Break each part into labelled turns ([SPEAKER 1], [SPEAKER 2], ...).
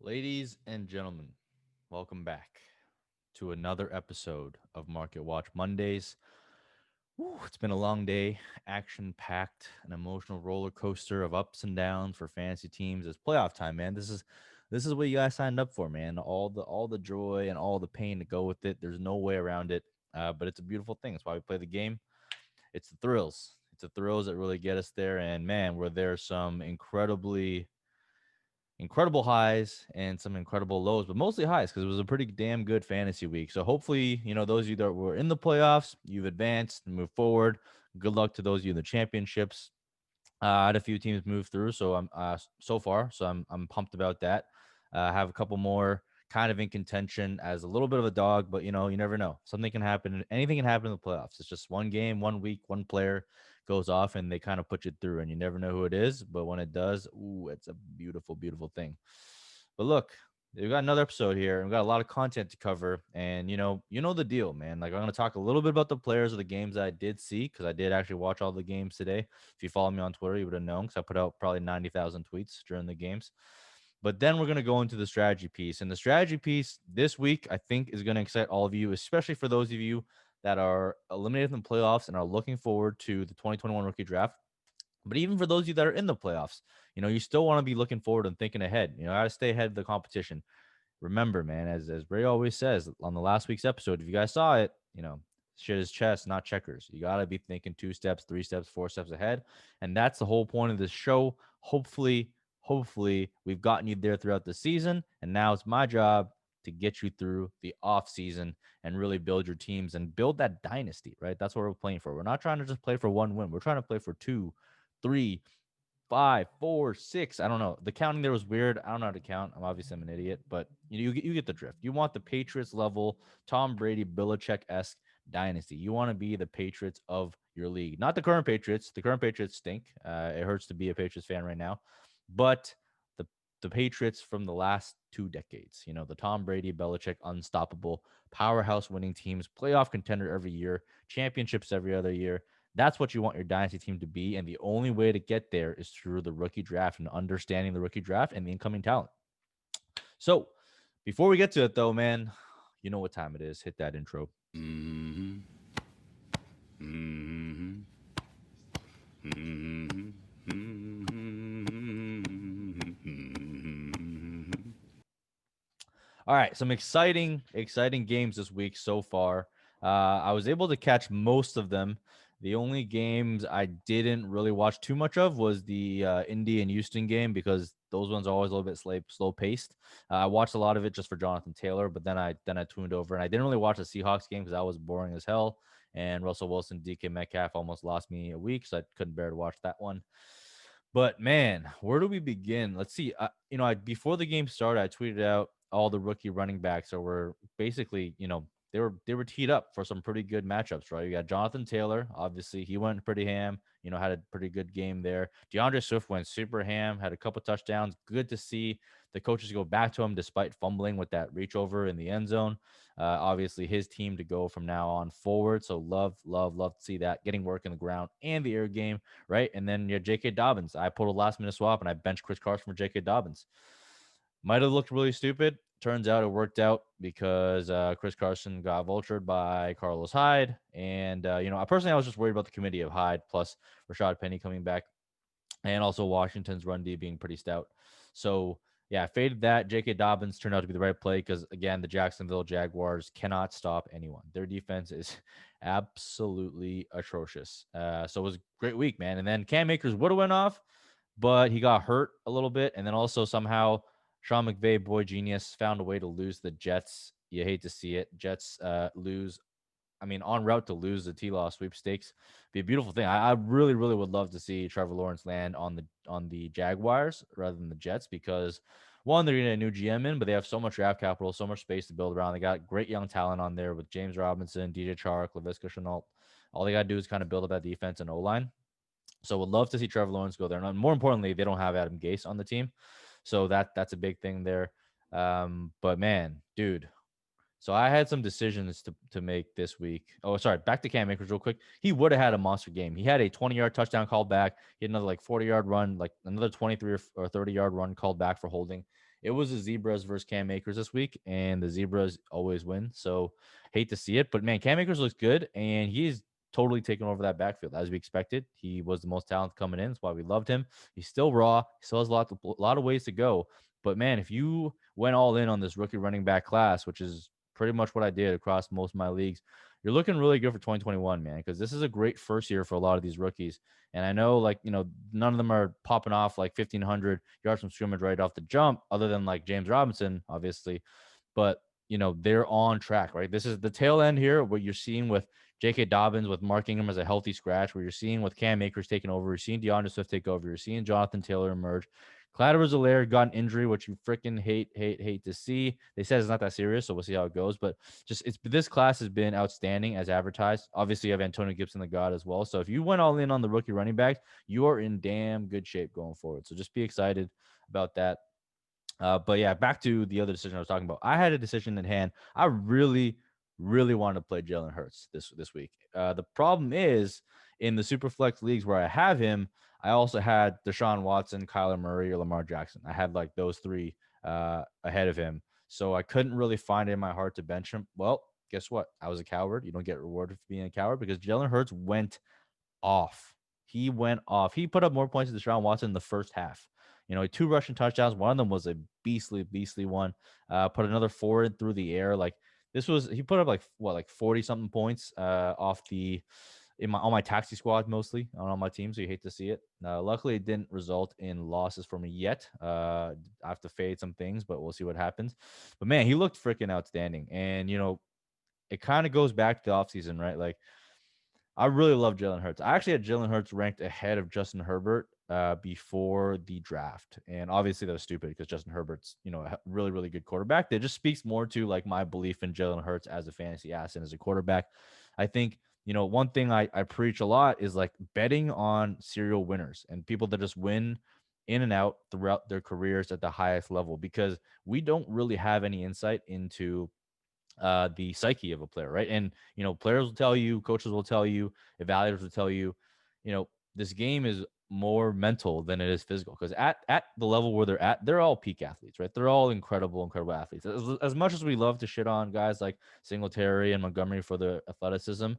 [SPEAKER 1] Ladies and gentlemen, welcome back to another episode of Market Watch Mondays. It's been a long day, action packed, an emotional roller coaster of ups and downs for fantasy teams. It's playoff time, man. This is what you guys signed up for, man. All the joy and all the pain to go with it. There's no way around it. But it's a beautiful thing. It's why we play the game. It's the thrills. It's the thrills that really get us there. And man, were there some incredible highs and some incredible lows, but mostly highs because it was a pretty damn good fantasy week. So hopefully, those of you that were in the playoffs, you've advanced and moved forward. Good luck to those of you in the championships. I had a few teams move through, so I'm so far, so I'm pumped about that. I have a couple more kind of in contention as a little bit of a dog, but you never know. Something can happen. Anything can happen in the playoffs. It's just one game, 1 week, one player goes off, and they kind of put you through, and you never know who it is. But when it does, ooh, it's a beautiful, beautiful thing. But look, we've got another episode here. We've got a lot of content to cover, and you know the deal, man. Like I'm gonna talk a little bit about the players of the games that I did see because I did actually watch all the games today. If you follow me on Twitter, you would have known because I put out probably 90,000 tweets during the games. But then we're gonna go into the strategy piece, and the strategy piece this week I think is gonna excite all of you, especially for those of you that are eliminated from the playoffs and are looking forward to the 2021 rookie draft. But even for those of you that are in the playoffs, you still want to be looking forward and thinking ahead. Got to stay ahead of the competition. Remember, man, as Ray always says on the last week's episode, if you guys saw it, shit is chess, not checkers. You got to be thinking 2 steps, 3 steps, 4 steps ahead. And that's the whole point of this show. Hopefully, we've gotten you there throughout the season. And now it's my job to get you through the off season and really build your teams and build that dynasty, right? That's what we're playing for. We're not trying to just play for one win. We're trying to play for two, three, five, four, six. I don't know. The counting there was weird. I don't know how to count. I'm an idiot, but you get the drift. You want the Patriots level, Tom Brady, Belichick esque dynasty. You want to be the Patriots of your league, not the current Patriots. The current Patriots stink. It hurts to be a Patriots fan right now, but the the Patriots from the last 2 decades. The Tom Brady, Belichick, unstoppable powerhouse winning teams, playoff contender every year, championships every other year. That's what you want your dynasty team to be. And the only way to get there is through the rookie draft and understanding the rookie draft and the incoming talent. So before we get to it, though, man, you know what time it is. Hit that intro.
[SPEAKER 2] Mm-hmm. Mm-hmm. Mm-hmm.
[SPEAKER 1] All right. Some exciting games this week so far. I was able to catch most of them. The only games I didn't really watch too much of was the Indy and Houston game because those ones are always a little bit slow paced. I watched a lot of it just for Jonathan Taylor, but then I tuned over and I didn't really watch the Seahawks game because that was boring as hell. And Russell Wilson, DK Metcalf almost lost me a week, so I couldn't bear to watch that one. But man, where do we begin? Let's see. Before the game started, I tweeted out all the rookie running backs that were basically, they were teed up for some pretty good matchups, right? You got Jonathan Taylor, obviously he went pretty ham. Had a pretty good game there. DeAndre Swift went super ham, had a couple touchdowns. Good to see the coaches go back to him despite fumbling with that reach over in the end zone. Obviously, his team to go from now on forward. So love to see that getting work in the ground and the air game, right? And then J.K. Dobbins. I pulled a last minute swap and I benched Chris Carson for J.K. Dobbins. Might have looked really stupid. Turns out it worked out because Chris Carson got vultured by Carlos Hyde. And, I was just worried about the committee of Hyde plus Rashad Penny coming back and also Washington's run D being pretty stout. So, yeah, I faded that. J.K. Dobbins turned out to be the right play because, again, the Jacksonville Jaguars cannot stop anyone. Their defense is absolutely atrocious. So it was a great week, man. And then Cam Akers would have went off, but he got hurt a little bit. And then also somehow Sean McVay, boy genius, found a way to lose the Jets. You hate to see it. Jets lose. I mean, en route to lose the T-Law sweepstakes. Be a beautiful thing. I really, really would love to see Trevor Lawrence land on the Jaguars rather than the Jets because one, they're getting a new GM in, but they have so much draft capital, so much space to build around. They got great young talent on there with James Robinson, DJ Chark, Laviska Shenault. All they got to do is kind of build up that defense and O-line. So would love to see Trevor Lawrence go there. And more importantly, they don't have Adam Gase on the team. So that's a big thing there. But man, dude, so I had some decisions to make this week. Oh, sorry. Back to Cam Akers real quick. He would have had a monster game. He had a 20-yard touchdown called back. He had another 40-yard run, like another 23 or 30-yard run called back for holding. it was the Zebras versus Cam Akers this week, and the Zebras always win. So hate to see it, but man, Cam Akers looks good, and he's totally taken over that backfield as we expected. He was the most talented coming in. That's why we loved him. He's still raw. He still has a lot of ways to go. But man, if you went all in on this rookie running back class, which is pretty much what I did across most of my leagues, you're looking really good for 2021, man, because this is a great first year for a lot of these rookies. And I know, like, none of them are popping off like 1,500 yards from scrimmage right off the jump, other than like James Robinson, obviously. But, they're on track, right? This is the tail end here, what you're seeing with J.K. Dobbins, with Mark Ingram as a healthy scratch, where you're seeing with Cam Akers taking over, you're seeing DeAndre Swift take over, you're seeing Jonathan Taylor emerge. Clyde got an injury, which you freaking hate to see. They said it's not that serious, so we'll see how it goes. But this class has been outstanding as advertised. Obviously, you have Antonio Gibson, the god, as well. So if you went all in on the rookie running backs, you are in damn good shape going forward. So just be excited about that. But yeah, back to the other decision I was talking about. I had a decision in hand. I really, really wanted to play Jalen Hurts this week. The problem is in the Superflex leagues where I have him, I also had Deshaun Watson, Kyler Murray, or Lamar Jackson. I had like those three ahead of him. So I couldn't really find it in my heart to bench him. Well, guess what? I was a coward. You don't get rewarded for being a coward because Jalen Hurts went off. He went off. He put up more points than Deshaun Watson in the first half. Two rushing touchdowns. One of them was a beastly one. Put another four in through the air. Like he put up like 40 something points off the on my taxi squad, mostly on my team. So you hate to see it. Luckily, it didn't result in losses for me yet. I have to fade some things, but we'll see what happens. But man, he looked freaking outstanding. And it kind of goes back to the offseason, right? Like, I really love Jalen Hurts. I actually had Jalen Hurts ranked ahead of Justin Herbert before the draft. And obviously that was stupid because Justin Herbert's, a really, really good quarterback. That just speaks more to like my belief in Jalen Hurts as a fantasy asset, as a quarterback. I think, one thing I preach a lot is like betting on serial winners and people that just win in and out throughout their careers at the highest level, because we don't really have any insight into the psyche of a player, right? And players will tell you, coaches will tell you, evaluators will tell you, this game is more mental than it is physical. Because at the level where they're at, they're all peak athletes, right? They're all incredible athletes. As much as we love to shit on guys like Singletary and Montgomery for their athleticism,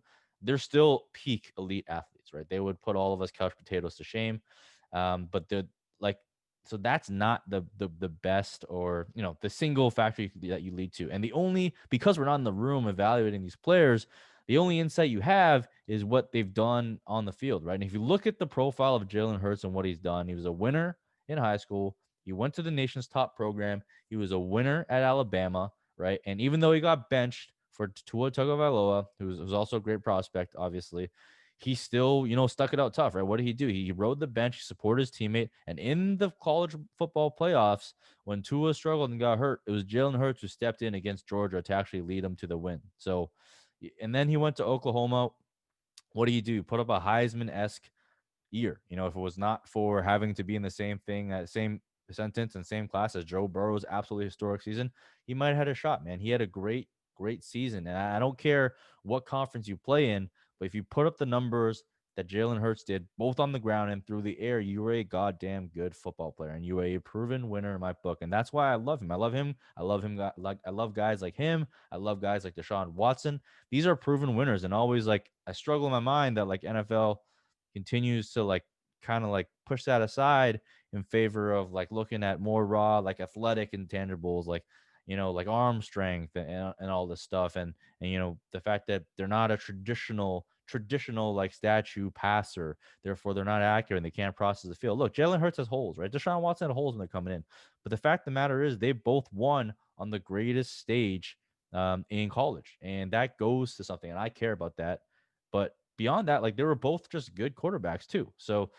[SPEAKER 1] they're still peak elite athletes, right? They would put all of us couch potatoes to shame. But they're like, so that's not the best, or the single factor that you lead to. And because we're not in the room evaluating these players, the only insight you have is what they've done on the field, right? And if you look at the profile of Jalen Hurts and what he's done, he was a winner in high school. He went to the nation's top program. He was a winner at Alabama, right? And even though he got benched for Tua Tagovailoa, who's also a great prospect, obviously, he still, stuck it out tough, right? What did he do? He rode the bench, he supported his teammate. And in the college football playoffs, when Tua struggled and got hurt, it was Jalen Hurts who stepped in against Georgia to actually lead him to the win. So, and then he went to Oklahoma. What do you do? Put up a Heisman-esque year. If it was not for having to be in the same thing, same sentence and same class as Joe Burrow's absolutely historic season, he might have had a shot, man. He had a great season. And I don't care what conference you play in, but if you put up the numbers that Jalen Hurts did, both on the ground and through the air, you were a goddamn good football player, and you were a proven winner in my book. And that's why I love him. I love him. I love guys like him. I love guys like Deshaun Watson. These are proven winners. And always, like, I struggle in my mind that like NFL continues to like kind of like push that aside in favor of like looking at more raw, like athletic intangibles, like like arm strength and all this stuff. And the fact that they're not a traditional like statue passer, therefore they're not accurate and they can't process the field. Look, Jalen Hurts has holes, right? Deshaun Watson had holes when they're coming in, but the fact of the matter is they both won on the greatest stage in college, and that goes to something, and I care about that. But beyond that, like, they were both just good quarterbacks too. So,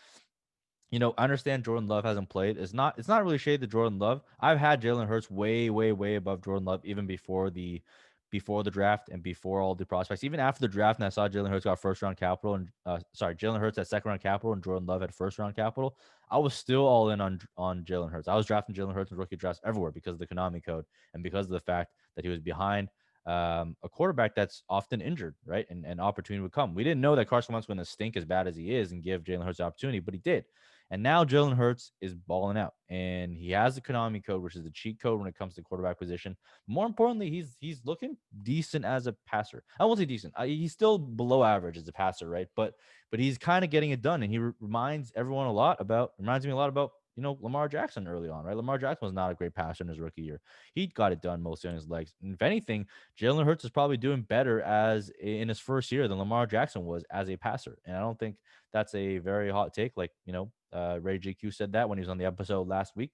[SPEAKER 1] I understand Jordan Love hasn't played. It's not really shade to Jordan Love. I've had Jalen Hurts way, way, way above Jordan Love even before the draft and before all the prospects. Even after the draft, and I saw Jalen Hurts got first round capital, and Jalen Hurts had second round capital and Jordan Love had first round capital. I was still all in on Jalen Hurts. I was drafting Jalen Hurts in rookie drafts everywhere because of the Konami code and because of the fact that he was behind a quarterback that's often injured, right? And opportunity would come. We didn't know that Carson Wentz was going to stink as bad as he is and give Jalen Hurts the opportunity, but he did. And now Jalen Hurts is balling out, and he has the Konami code, which is the cheat code when it comes to quarterback position. More importantly, he's looking decent as a passer. I won't say decent. He's still below average as a passer, right? But he's kind of getting it done, and he reminds me a lot about Lamar Jackson early on, right? Lamar Jackson was not a great passer in his rookie year. He got it done mostly on his legs. And if anything, Jalen Hurts is probably doing better as in his first year than Lamar Jackson was as a passer. And I don't think that's a very hot take. Like, Ray GQ said that when he was on the episode last week.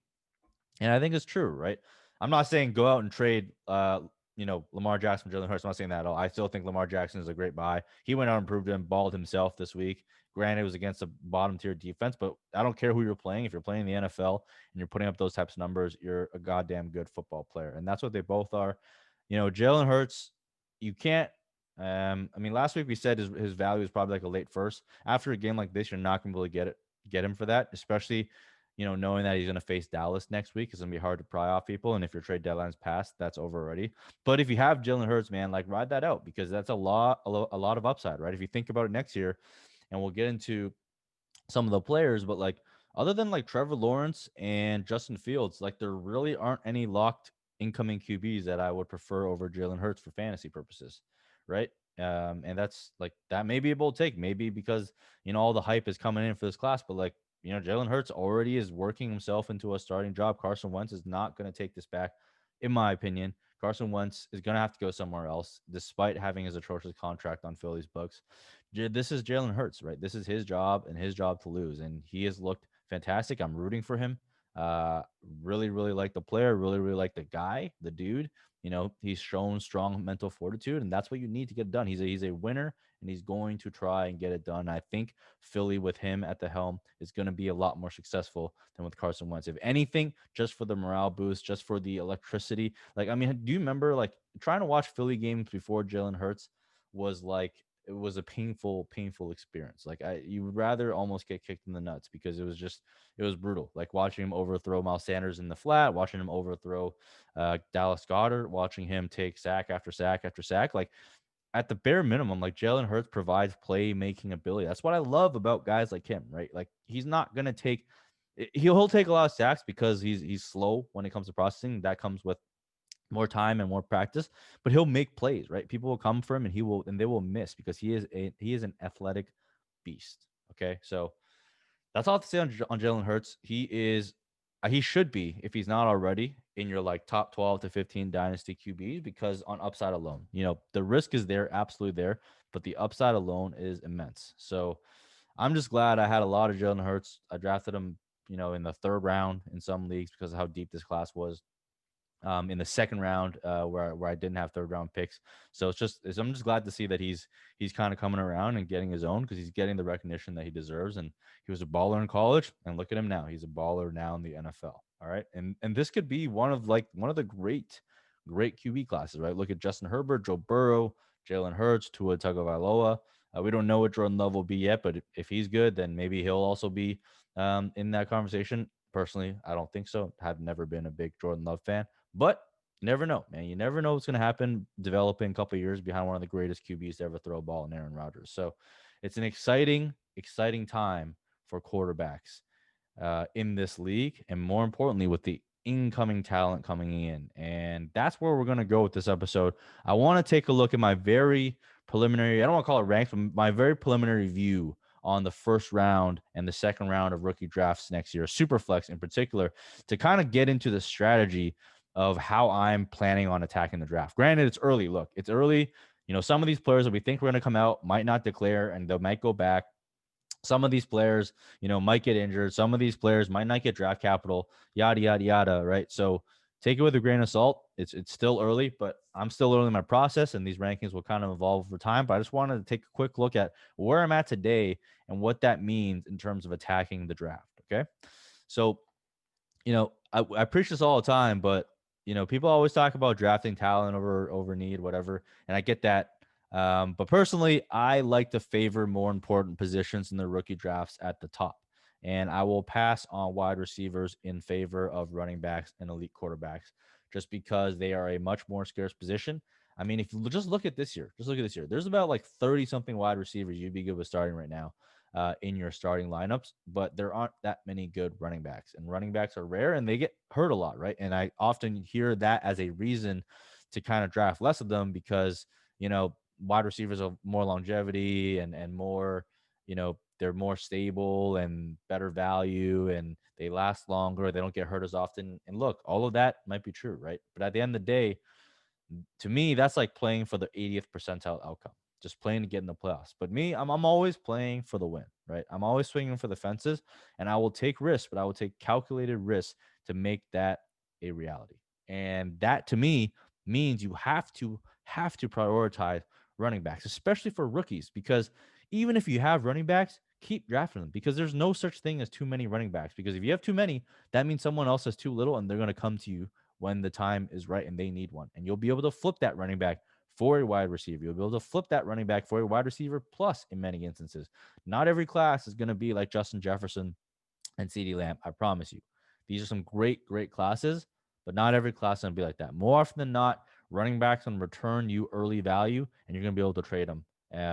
[SPEAKER 1] And I think it's true, right? I'm not saying go out and trade, Lamar Jackson, Jalen Hurts. I'm not saying that at all. I still think Lamar Jackson is a great buy. He went out and proved him, balled himself this week. Granted, it was against a bottom tier defense, but I don't care who you're playing. If you're playing the NFL and you're putting up those types of numbers, you're a goddamn good football player. And that's what they both are. Jalen Hurts, you can't. Last week we said his value is probably like a late first. After a game like this, you're not going to be able to get him for that, especially knowing that he's going to face Dallas next week. It's going to be hard to pry off people. And if your trade deadline's passed, that's over already. But if you have Jalen Hurts, man, like ride that out because that's a lot of upside, right? If you think about it next year, and we'll get into some of the players, but like other than like Trevor Lawrence and Justin Fields, like there really aren't any locked incoming QBs that I would prefer over Jalen Hurts for fantasy purposes, right? And that's like that may be a bold take, maybe because all the hype is coming in for this class, but like Jalen Hurts already is working himself into a starting job. Carson Wentz is not going to take this back, in my opinion. Carson Wentz is going to have to go somewhere else, despite having his atrocious contract on Philly's books. This is Jalen Hurts, right? This is his job and his job to lose, and he has looked fantastic. I'm rooting for him. Really, really like the player. Really, really like the guy, the dude. He's shown strong mental fortitude, and that's what you need to get done. He's a winner, and he's going to try and get it done. I think Philly with him at the helm is going to be a lot more successful than with Carson Wentz. If anything, just for the morale boost, just for the electricity. Like, I mean, do you remember like trying to watch Philly games before Jalen Hurts was like it was a painful experience. Like you would rather almost get kicked in the nuts because it was brutal. Like watching him overthrow Miles Sanders in the flat, watching him overthrow Dallas Goedert, watching him take sack after sack after sack. Like at the bare minimum, like Jalen Hurts provides playmaking ability. That's what I love about guys like him, right? Like he's not gonna take he'll take a lot of sacks because he's slow when it comes to processing. That comes with more time and more practice, but he'll make plays, right? People will come for him and they will miss because he is an athletic beast. Okay. So that's all to say on Jalen Hurts. He should be, if he's not already, in your like top 12 to 15 dynasty QBs because on upside alone, the risk is there, absolutely there, but the upside alone is immense. So I'm just glad I had a lot of Jalen Hurts. I drafted him, in the third round in some leagues because of how deep this class was. In the second round, where I didn't have third round picks. So I'm just glad to see that he's kind of coming around and getting his own because he's getting the recognition that he deserves. And he was a baller in college, and look at him now. He's a baller now in the NFL. All right, and this could be one of the great QB classes, right? Look at Justin Herbert, Joe Burrow, Jalen Hurts, Tua Tagovailoa. We don't know what Jordan Love will be yet, but if he's good, then maybe he'll also be in that conversation. Personally, I don't think so. I've never been a big Jordan Love fan. But you never know, man. You never know what's going to happen developing a couple of years behind one of the greatest QBs to ever throw a ball in Aaron Rodgers. So it's an exciting time for quarterbacks in this league. And more importantly, with the incoming talent coming in. And that's where we're going to go with this episode. I want to take a look at my very preliminary, I don't want to call it ranked, but my very preliminary view on the first round and the second round of rookie drafts next year, Superflex in particular, to kind of get into the strategy of how I'm planning on attacking the draft. Granted, it's early. Look, it's early. Some of these players that we think we're going to come out might not declare and they might go back. Some of these players, might get injured. Some of these players might not get draft capital, yada, yada, yada, right? So take it with a grain of salt. It's still early, but I'm still early in my process, and these rankings will kind of evolve over time. But I just wanted to take a quick look at where I'm at today and what that means in terms of attacking the draft, okay? So, I preach this all the time, but people always talk about drafting talent over need, whatever, and I get that. But personally, I like to favor more important positions in the rookie drafts at the top, and I will pass on wide receivers in favor of running backs and elite quarterbacks, just because they are a much more scarce position. I mean, if you just look at this year, there's about like 30 something wide receivers you'd be good with starting right now. in your starting lineups, but there aren't that many good running backs, and running backs are rare and they get hurt a lot, right? And I often hear that as a reason to kind of draft less of them because, wide receivers have more longevity and more, they're more stable and better value and they last longer. They don't get hurt as often. And look, all of that might be true, right? But at the end of the day, to me, that's like playing for the 80th percentile outcome, just playing to get in the playoffs. But me, I'm always playing for the win, right? I'm always swinging for the fences, and I will take risks, but I will take calculated risks to make that a reality. And that to me means you have to prioritize running backs, especially for rookies, because even if you have running backs, keep drafting them because there's no such thing as too many running backs. Because if you have too many, that means someone else has too little, and they're going to come to you when the time is right and they need one. And you'll be able to flip that running back for a wide receiver. You'll be able to flip that running back for a wide receiver plus in many instances. Not every class is going to be like Justin Jefferson and CeeDee Lamb. I promise you. These are some great, great classes, but not every class is going to be like that. More often than not, running backs going to return you early value, and you're going to be able to trade them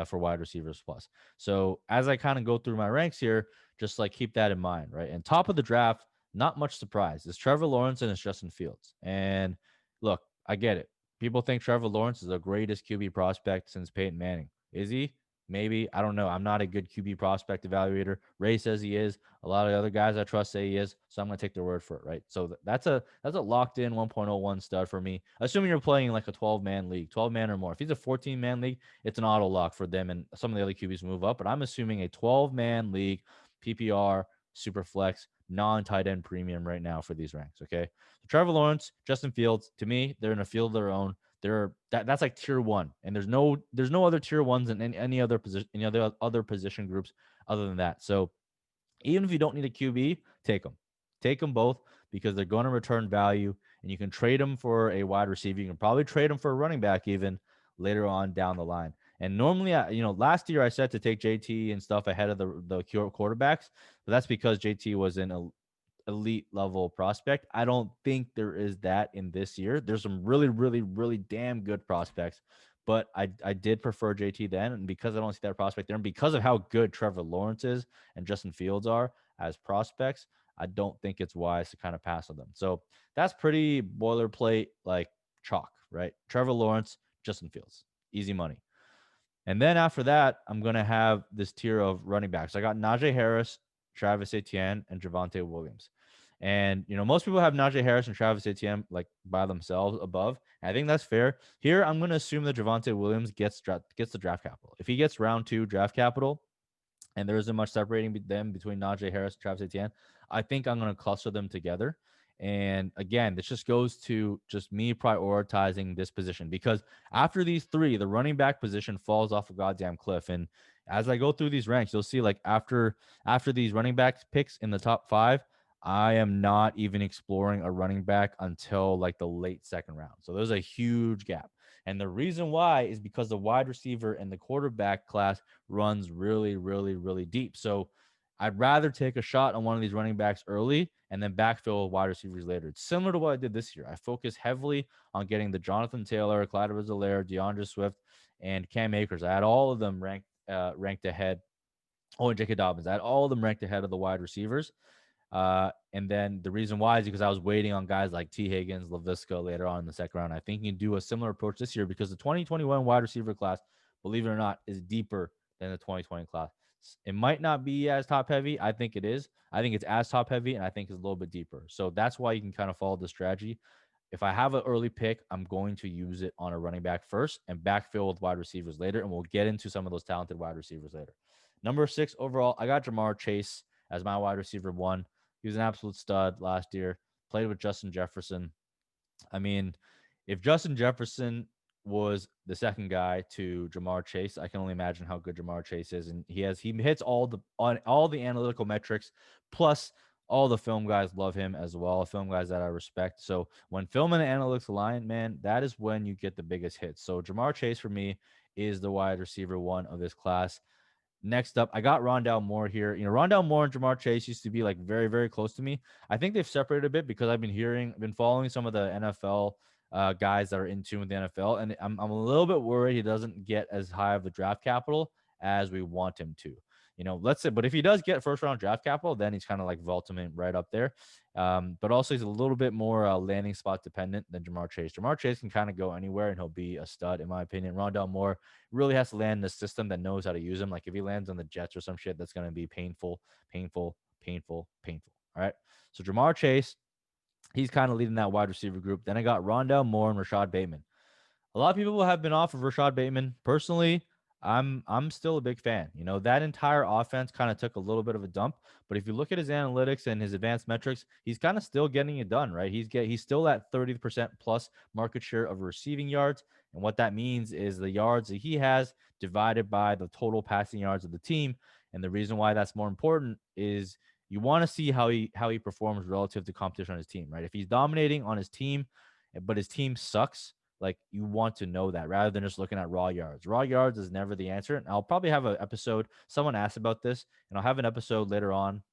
[SPEAKER 1] for wide receivers plus. So as I kind of go through my ranks here, just like keep that in mind, right? And top of the draft, not much surprise. It's Trevor Lawrence and it's Justin Fields. And look, I get it. People think Trevor Lawrence is the greatest QB prospect since Peyton Manning. Is he? Maybe. I don't know. I'm not a good QB prospect evaluator. Ray says he is. A lot of other guys I trust say he is. So I'm going to take their word for it, right? So that's a locked in 1.01 stud for me. Assuming you're playing like a 12-man league, 12-man or more. If he's a 14-man league, it's an auto lock for them and some of the other QBs move up. But I'm assuming a 12-man league, PPR, Superflex, non-tight end premium right now for these ranks. Okay, so Trevor Lawrence, Justin Fields, to me, they're in a field of their own. That's like tier one, and there's no other tier ones in any other position, any other position groups other than that. So even if you don't need a QB, take them both because they're going to return value, and you can trade them for a wide receiver. You can probably trade them for a running back even later on down the line. And normally, last year I said to take JT and stuff ahead of the quarterbacks, but that's because JT was in a elite level prospect. I don't think there is that in this year. There's some really, really, really damn good prospects, but I did prefer JT then. And because I don't see that prospect there, and because of how good Trevor Lawrence is and Justin Fields are as prospects, I don't think it's wise to kind of pass on them. So that's pretty boilerplate, like chalk, right? Trevor Lawrence, Justin Fields, easy money. And then after that, I'm going to have this tier of running backs. I got Najee Harris, Travis Etienne, and Javonte Williams. And, most people have Najee Harris and Travis Etienne like by themselves above. And I think that's fair. Here, I'm going to assume that Javonte Williams gets the draft capital. If he gets round 2 draft capital, and there isn't much separating them between Najee Harris and Travis Etienne, I think I'm going to cluster them together. And again, this just goes to just me prioritizing this position because after these three, the running back position falls off a goddamn cliff. And as I go through these ranks, you'll see like after these running back picks in the top 5, I am not even exploring a running back until like the late second round. So there's a huge gap. And the reason why is because the wide receiver and the quarterback class runs really, really, really deep. So I'd rather take a shot on one of these running backs early and then backfill with wide receivers later. It's similar to what I did this year. I focused heavily on getting the Jonathan Taylor, Clyde Edwards-Helaire, DeAndre Swift, and Cam Akers. I had all of them ranked ahead. Oh, and J.K. Dobbins. I had all of them ranked ahead of the wide receivers. And then the reason why is because I was waiting on guys like T. Higgins, LaVisca later on in the second round. I think you can do a similar approach this year because the 2021 wide receiver class, believe it or not, is deeper than the 2020 class. It might not be as top heavy. I think it is. I think it's as top heavy, and I think it's a little bit deeper. So that's why you can kind of follow the strategy. If I have an early pick, I'm going to use it on a running back first and backfill with wide receivers later, and we'll get into some of those talented wide receivers later. Number 6 overall, I got Jamar Chase as my wide receiver 1. He was an absolute stud last year. Played with Justin Jefferson. I mean, if Justin Jefferson was the second guy to Jamar Chase, I can only imagine how good Jamar Chase is, and he hits all the analytical metrics, plus all the film guys love him as well. Film guys that I respect. So when film and analytics align, man, that is when you get the biggest hits. So Jamar Chase for me is the wide receiver 1 of this class. Next up, I got Rondale Moore here. Rondale Moore and Jamar Chase used to be like very, very close to me. I think they've separated a bit because I've been following some of the NFL guys that are in tune with the NFL, and I'm a little bit worried he doesn't get as high of the draft capital as we want him to. let's say, but if he does get first round draft capital, then he's kind of like vaulting right up there. But also he's a little bit more landing spot dependent than Jamar Chase. Jamar Chase can kind of go anywhere and he'll be a stud, in my opinion. Rondell Moore really has to land in a system that knows how to use him. Like if he lands on the Jets or some shit, that's going to be painful, painful, painful, painful. All right. So Jamar Chase, he's kind of leading that wide receiver group. Then I got Rondell Moore and Rashad Bateman. A lot of people have been off of Rashad Bateman. Personally, I'm still a big fan. That entire offense kind of took a little bit of a dump, but if you look at his analytics and his advanced metrics, he's kind of still getting it done, right? He's still at 30% plus market share of receiving yards, and what that means is the yards that he has divided by the total passing yards of the team. And the reason why that's more important is you want to see how he performs relative to competition on his team, right? If he's dominating on his team, but his team sucks, like you want to know that rather than just looking at raw yards. Raw yards is never the answer. And I'll probably have an episode. Someone asked about this, and I'll have an episode later on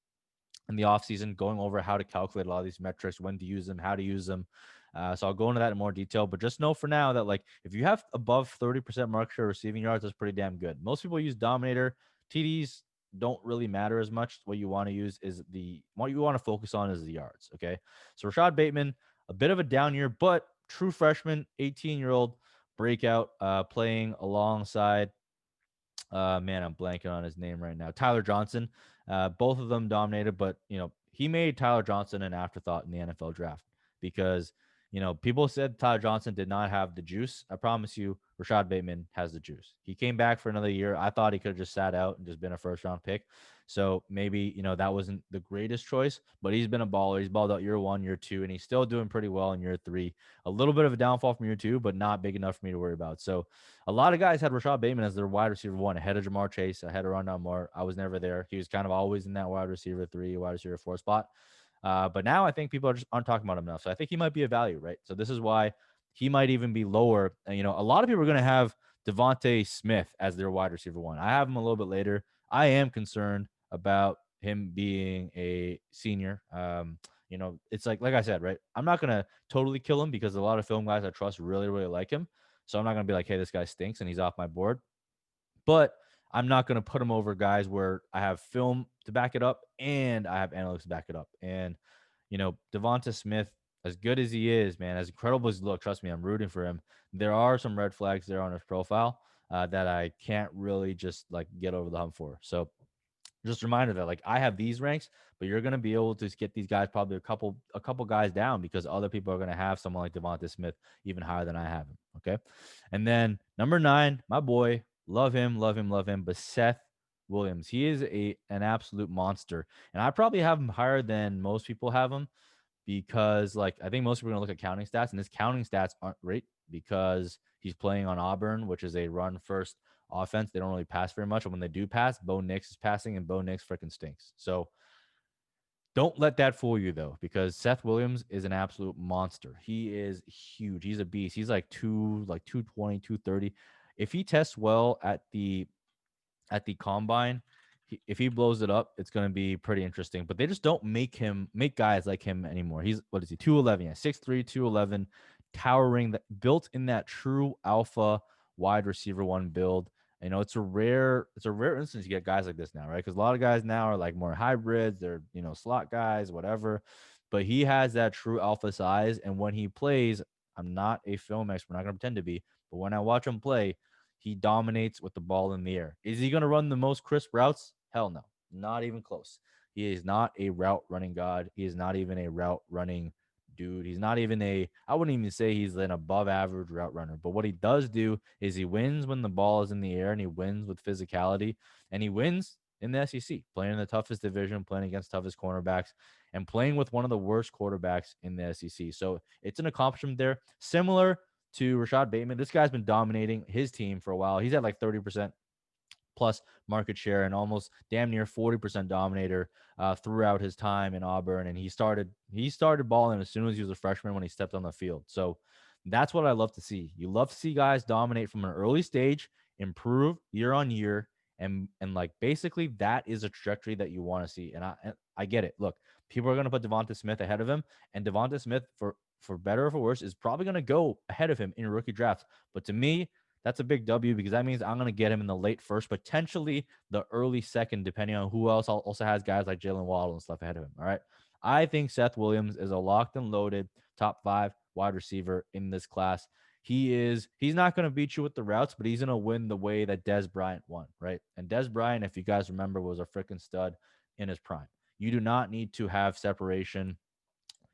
[SPEAKER 1] in the offseason going over how to calculate a lot of these metrics, when to use them, how to use them. So I'll go into that in more detail. But just know for now that like if you have above 30% market share receiving yards, that's pretty damn good. Most people use Dominator. TDs don't really matter as much. What you want to use is what you want to focus on is the yards. Okay. So Rashad Bateman, a bit of a down year, but true freshman, 18-year-old breakout, playing alongside man, I'm blanking on his name right now. Tyler Johnson. Both of them dominated, but he made Tyler Johnson an afterthought in the NFL draft because people said Tyler Johnson did not have the juice. I promise you, Rashad Bateman has the juice. He came back for another year. I thought he could have just sat out and just been a first round pick. So maybe that wasn't the greatest choice, but he's been a baller. He's balled out year 1, year 2, and he's still doing pretty well in year 3. A little bit of a downfall from year 2, but not big enough for me to worry about. So a lot of guys had Rashad Bateman as their wide receiver 1, ahead of Jamar Chase, ahead of Rondell Moore. I was never there. He was kind of always in that wide receiver 3, wide receiver 4 spot. But now I think people aren't talking about him enough. So I think he might be a value, right? So this is why he might even be lower. And, a lot of people are going to have Devontae Smith as their wide receiver 1. I have him a little bit later. I am concerned about him being a senior. It's like I said, right? I'm not going to totally kill him because a lot of film guys I trust really, really like him. So I'm not going to be like, hey, this guy stinks and he's off my board. But I'm not going to put him over guys where I have film to back it up and I have analytics to back it up. And, Devonta Smith, as good as he is, man, as incredible as he looks, trust me, I'm rooting for him. There are some red flags there on his profile that I can't really just like get over the hump for. So just a reminder that like I have these ranks, but you're going to be able to get these guys probably a couple guys down because other people are going to have someone like Devonta Smith even higher than I have him. Okay. And then number 9, my boy, love him, love him, love him. But Seth Williams, he is an absolute monster. And I probably have him higher than most people have him because like I think most people are going to look at counting stats, and his counting stats aren't great because he's playing on Auburn, which is a run first offense. They don't really pass very much. And when they do pass, Bo Nix is passing, and Bo Nix freaking stinks. So don't let that fool you, though, because Seth Williams is an absolute monster. He is huge. He's a beast. He's like 220, 230. If he tests well at the combine, if he blows it up, it's going to be pretty interesting. But they just don't make guys like him anymore. He's, what is he, 211? Yeah, 6'3", 211, towering, built in that true alpha wide receiver 1 build. It's a rare instance you get guys like this now, right? Because a lot of guys now are like more hybrids. They're, slot guys, whatever. But he has that true alpha size. And when he plays, I'm not a film expert. We're not going to pretend to be. But when I watch him play, he dominates with the ball in the air. Is he going to run the most crisp routes? Hell no. Not even close. He is not a route running god. He is not even a route running dude. He's not even I wouldn't even say he's an above average route runner. But what he does do is he wins when the ball is in the air, and he wins with physicality, and he wins in the SEC, playing in the toughest division, playing against toughest cornerbacks, and playing with one of the worst quarterbacks in the SEC. So it's an accomplishment there. Similar to Rashad Bateman, this guy's been dominating his team for a while. He's at like 30% plus market share and almost damn near 40% dominator throughout his time in Auburn. And he started balling as soon as he was a freshman when he stepped on the field. So that's what I love to see. You love to see guys dominate from an early stage, improve year on year, and like basically that is a trajectory that you want to see. And I get it. Look, people are going to put Devonta Smith ahead of him, and Devonta Smith, for better or for worse, is probably going to go ahead of him in rookie drafts. But to me, That's a big W because that means I'm going to get him in the late first, potentially the early second, depending on who else also has guys like Jalen Waddle and stuff ahead of him. All right. I think Seth Williams is a locked and loaded top 5 wide receiver in this class. He's not going to beat you with the routes, but he's going to win the way that Des Bryant won, right? And Des Bryant, if you guys remember, was a freaking stud in his prime. You do not need to have separation.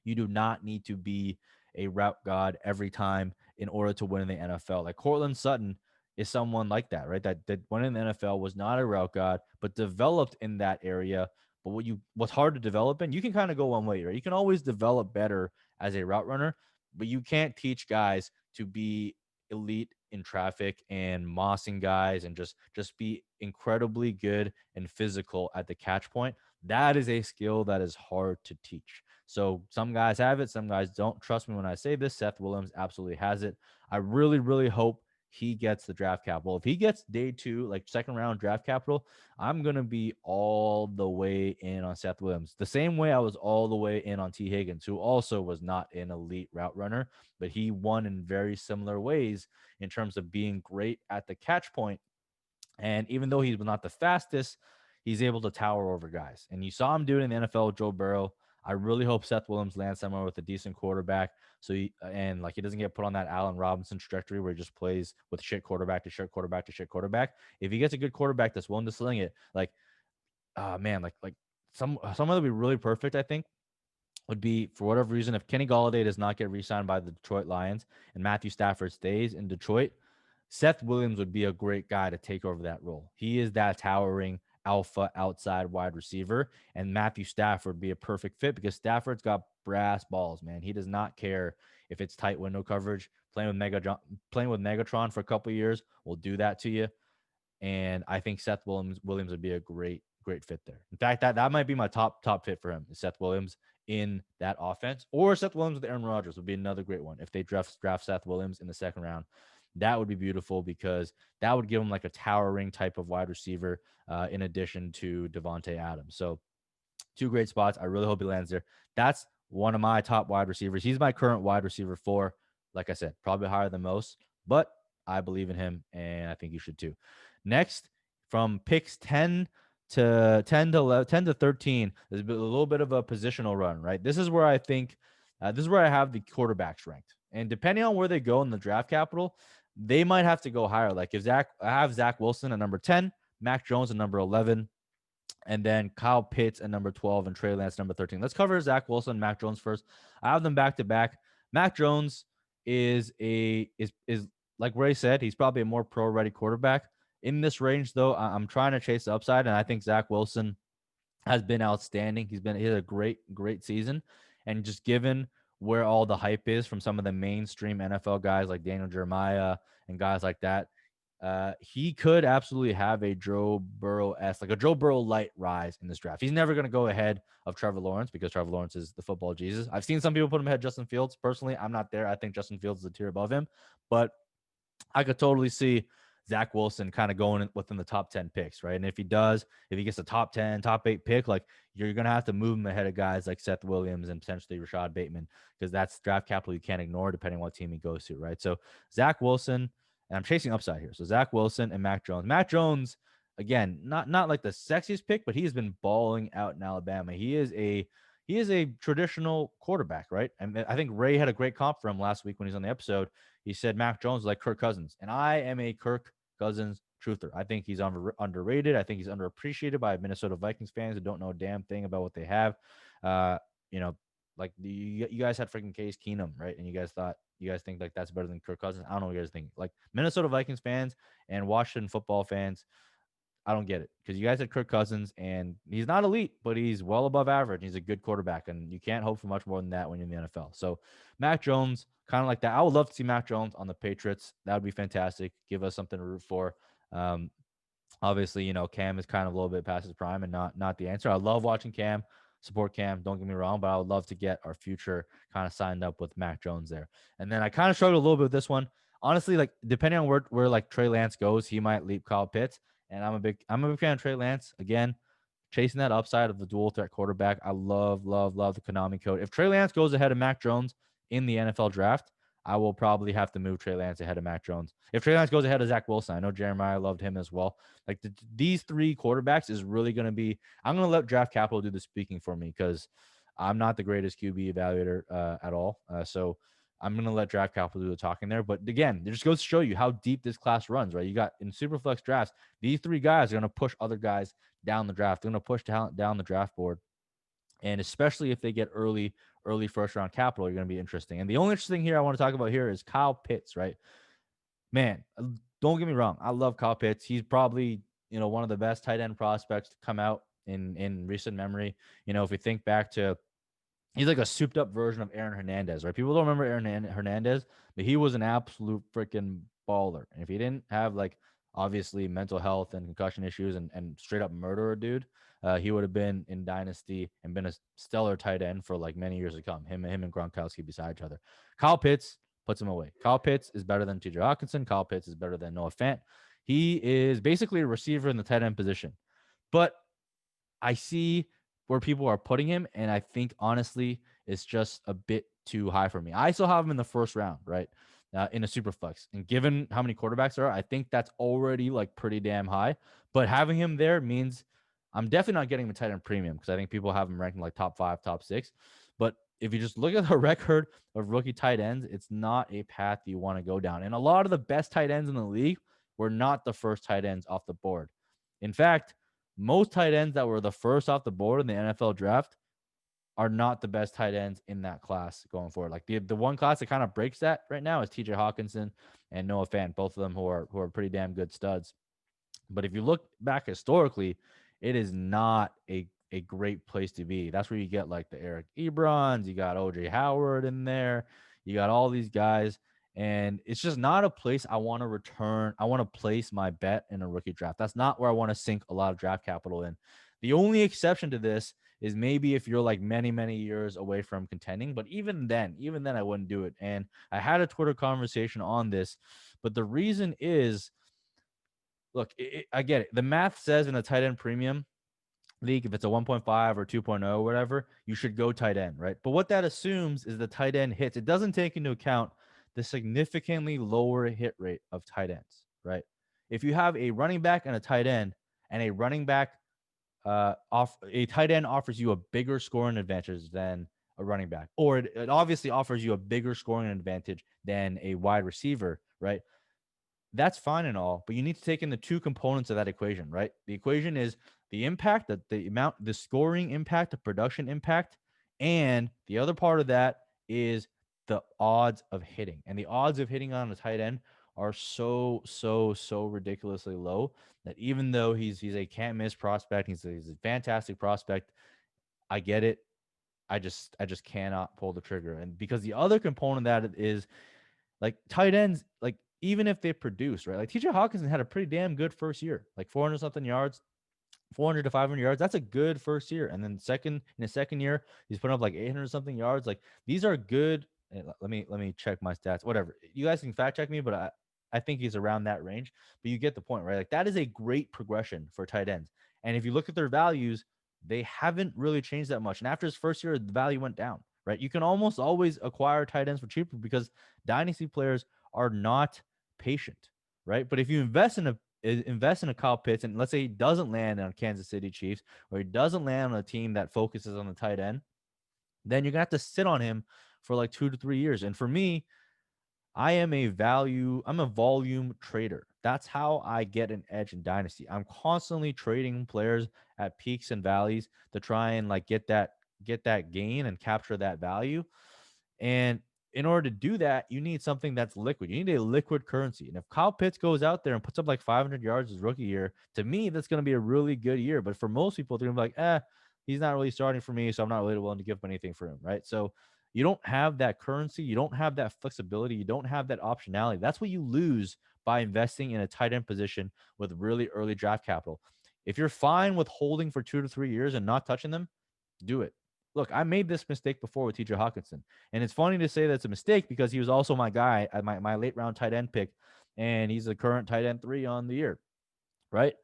[SPEAKER 1] You do not need to be a route god every time in order to win in the NFL. Like Cortland Sutton is someone like that, right? That went in the NFL, was not a route god, but developed in that area. But what's hard to develop in, you can kind of go one way, right? You can always develop better as a route runner, but you can't teach guys to be elite in traffic and mossing guys and just be incredibly good and physical at the catch point. That is a skill that is hard to teach. So some guys have it, some guys don't. Trust me when I say this. Seth Williams absolutely has it. I really, really hope he gets the draft capital. If he gets day 2, like second round draft capital, I'm going to be all the way in on Seth Williams. The same way I was all the way in on T. Higgins, who also was not an elite route runner, but he won in very similar ways in terms of being great at the catch point. And even though he's not the fastest, he's able to tower over guys. And you saw him do it in the NFL with Joe Burrow. I really hope Seth Williams lands somewhere with a decent quarterback. So he doesn't get put on that Allen Robinson trajectory where he just plays with shit quarterback to shit quarterback to shit quarterback. If he gets a good quarterback that's willing to sling it, someone that'll be really perfect, I think, would be, for whatever reason, if Kenny Golladay does not get re-signed by the Detroit Lions and Matthew Stafford stays in Detroit, Seth Williams would be a great guy to take over that role. He is that towering alpha outside wide receiver, and Matthew Stafford would be a perfect fit because Stafford's got brass balls, man. He does not care if it's tight window coverage. Playing with Megatron for a couple of years will do that to you. And I think Seth Williams would be a great fit there. In fact, that might be my top fit for him, is Seth Williams in that offense, or Seth Williams with Aaron Rodgers would be another great one. If they draft Seth Williams in the second round, that would be beautiful because that would give him like a towering type of wide receiver in addition to Devontae Adams. So 2 great spots. I really hope he lands there. That's one of my top wide receivers. He's my current wide receiver 4. Like I said, probably higher than most, but I believe in him, and I think you should too. Next, from picks 10 to 11, 10 to 13, there's a little bit of a positional run, right? This is where I think this is where I have the quarterbacks ranked. And depending on where they go in the draft capital, they might have to go higher. Like I have Zach Wilson at number 10, Mac Jones at number 11, and then Kyle Pitts at number 12 and Trey Lance number 13. Let's cover Zach Wilson, Mac Jones first. I have them back to back. Mac Jones is like Ray said, he's probably a more pro-ready quarterback. In this range, though, I'm trying to chase the upside, and I think Zach Wilson has been outstanding. He had a great season, and just given where all the hype is from some of the mainstream NFL guys like Daniel Jeremiah and guys like that, he could absolutely have a Joe Burrow-esque, like a Joe Burrow light rise in this draft. He's never going to go ahead of Trevor Lawrence because Trevor Lawrence is the football Jesus. I've seen some people put him ahead of Justin Fields. Personally, I'm not there. I think Justin Fields is a tier above him, but I could totally see Zach Wilson kind of going within the top 10 picks, right? And if he gets a top 10, top 8 pick, like you're going to have to move him ahead of guys like Seth Williams and potentially Rashad Bateman because that's draft capital you can't ignore depending on what team he goes to, right? So Zach Wilson, and I'm chasing upside here. So Zach Wilson and Mac Jones. Mac Jones, again, not like the sexiest pick, but he's been balling out in Alabama. He is a traditional quarterback, right? And I think Ray had a great comp for him last week when he was on the episode. He said Mac Jones is like Kirk Cousins, and I am a Kirk Cousins truther. I think he's underrated. I think he's underappreciated by Minnesota Vikings fans who don't know a damn thing about what they have. You know, like you guys had freaking Case Keenum, right? And you guys think like that's better than Kirk Cousins. I don't know what you guys think. Like Minnesota Vikings fans and Washington football fans, I don't get it because you guys had Kirk Cousins and he's not elite, but he's well above average. He's a good quarterback, and you can't hope for much more than that when you're in the NFL. So Mac Jones, kind of like that. I would love to see Mac Jones on the Patriots. That would be fantastic. Give us something to root for. Obviously, you know, Cam is kind of a little bit past his prime and not the answer. I love watching Cam, support Cam. Don't get me wrong, but I would love to get our future kind of signed up with Mac Jones there. And then I kind of struggled a little bit with this one. Honestly, like depending on where like Trey Lance goes, he might leap Kyle Pitts. And I'm a big fan of Trey Lance. Again, chasing that upside of the dual threat quarterback. I love the Konami code. If Trey Lance goes ahead of Mac Jones in the NFL draft, I will probably have to move Trey Lance ahead of Mac Jones. If Trey Lance goes ahead of Zach Wilson, I know Jeremiah loved him as well. Like these three quarterbacks is really going to be. I'm going to let draft capital do the speaking for me because I'm not the greatest QB evaluator at all. So I'm going to let draft capital do the talking there. But again, it just goes to show you how deep this class runs, right? You got in superflex drafts, these three guys are going to push other guys down the draft. They're going to push talent down the draft board. And especially if they get early first round capital, you're going to be interesting. And the only interesting thing here I want to talk about here is Kyle Pitts, right? Man, don't get me wrong. I love Kyle Pitts. He's probably, one of the best tight end prospects to come out in recent memory. If we think back to, he's like a souped up version of Aaron Hernandez, right? People don't remember Aaron Hernandez, but he was an absolute freaking baller. And if he didn't have like obviously mental health and concussion issues and straight up murderer dude, he would have been in Dynasty and been a stellar tight end for like many years to come. Him and Gronkowski beside each other. Kyle Pitts puts him away. Kyle Pitts is better than TJ Hawkinson. Kyle Pitts is better than Noah Fant. He is basically a receiver in the tight end position. But I see where people are putting him, and I think honestly it's just a bit too high for me. I still have him in the first round, right? In a super flex. And given how many quarterbacks there are, I think that's already like pretty damn high. But having him there means I'm definitely not getting him a tight end premium because I think people have him ranked like top 5, top 6. But if you just look at the record of rookie tight ends, it's not a path you want to go down. And a lot of the best tight ends in the league were not the first tight ends off the board. In fact, most tight ends that were the first off the board in the NFL draft are not the best tight ends in that class going forward. Like the one class that kind of breaks that right now is TJ Hawkinson and Noah Fant, both of them who are pretty damn good studs. But if you look back historically, it is not a great place to be. That's where you get like the Eric Ebrons, you got OJ Howard in there, you got all these guys. And it's just not a place I want to return. I want to place my bet in a rookie draft. That's not where I want to sink a lot of draft capital in. The only exception to this is maybe if you're like many, many years away from contending. But even then I wouldn't do it. And I had a Twitter conversation on this. But the reason is, look, I get it. The math says in a tight end premium league, if it's a 1.5 or 2.0 or whatever, you should go tight end, right? But what that assumes is the tight end hits. It doesn't take into account the significantly lower hit rate of tight ends, right? If you have a running back and a tight end, and a running back a tight end offers you a bigger scoring advantage than a running back, or it obviously offers you a bigger scoring advantage than a wide receiver, right? That's fine and all, but you need to take in the two components of that equation, right? The equation is the impact, that the amount, the scoring impact, the production impact, and the other part of that is the odds of hitting. And the odds of hitting on a tight end are so ridiculously low that even though he's a can't miss prospect, he's a fantastic prospect. I get it. I just cannot pull the trigger. And because the other component of that is like tight ends, like even if they produce, right? Like TJ Hawkinson had a pretty damn good first year, like 400 something yards, 400 to 500 yards. That's a good first year. And then in his second year, he's putting up like 800 something yards. Like these are good. Let me check my stats. Whatever. You guys can fact check me, but I think he's around that range. But you get the point, right? Like that is a great progression for tight ends. And if you look at their values, they haven't really changed that much. And after his first year, the value went down, right? You can almost always acquire tight ends for cheaper because dynasty players are not patient, right? But if you invest in a Kyle Pitts, and let's say he doesn't land on Kansas City Chiefs, or he doesn't land on a team that focuses on the tight end, then you're gonna have to sit on him for like 2 to 3 years. And for me, I'm a volume trader. That's how I get an edge in dynasty. I'm constantly trading players at peaks and valleys to try and like get that gain and capture that value. And in order to do that, you need something that's liquid. You need a liquid currency. And if Kyle Pitts goes out there and puts up like 500 yards his rookie year, to me, that's going to be a really good year. But for most people, they're going to be like, he's not really starting for me, so I'm not really willing to give up anything for him, right? So you don't have that currency. You don't have that flexibility. You don't have that optionality. That's what you lose by investing in a tight end position with really early draft capital. If you're fine with holding for 2 to 3 years and not touching them, do it. Look, I made this mistake before with TJ Hawkinson. And it's funny to say that's a mistake because he was also my guy at my late round tight end pick. And he's the current tight end 3 on the year, right?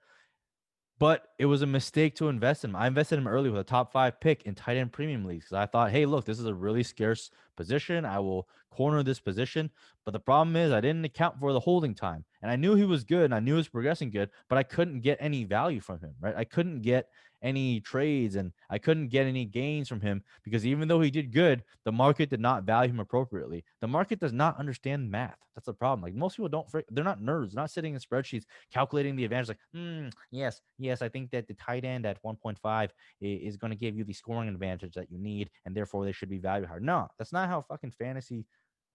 [SPEAKER 1] But it was a mistake to invest in him. I invested in him early with a top 5 pick in tight end premium leagues because I thought, hey, look, this is a really scarce position. I will corner this position. But the problem is I didn't account for the holding time. And I knew he was good and I knew he was progressing good, but I couldn't get any value from him, right? I couldn't get any trades and I couldn't get any gains from him because even though he did good, the market did not value him appropriately. The market does not understand math. That's the problem. Like most people don't, they're not nerds, they're not sitting in spreadsheets calculating the advantage. Like, yes, I think that the tight end at 1.5 is going to give you the scoring advantage that you need, and therefore they should be valued higher. No, that's not how fucking fantasy.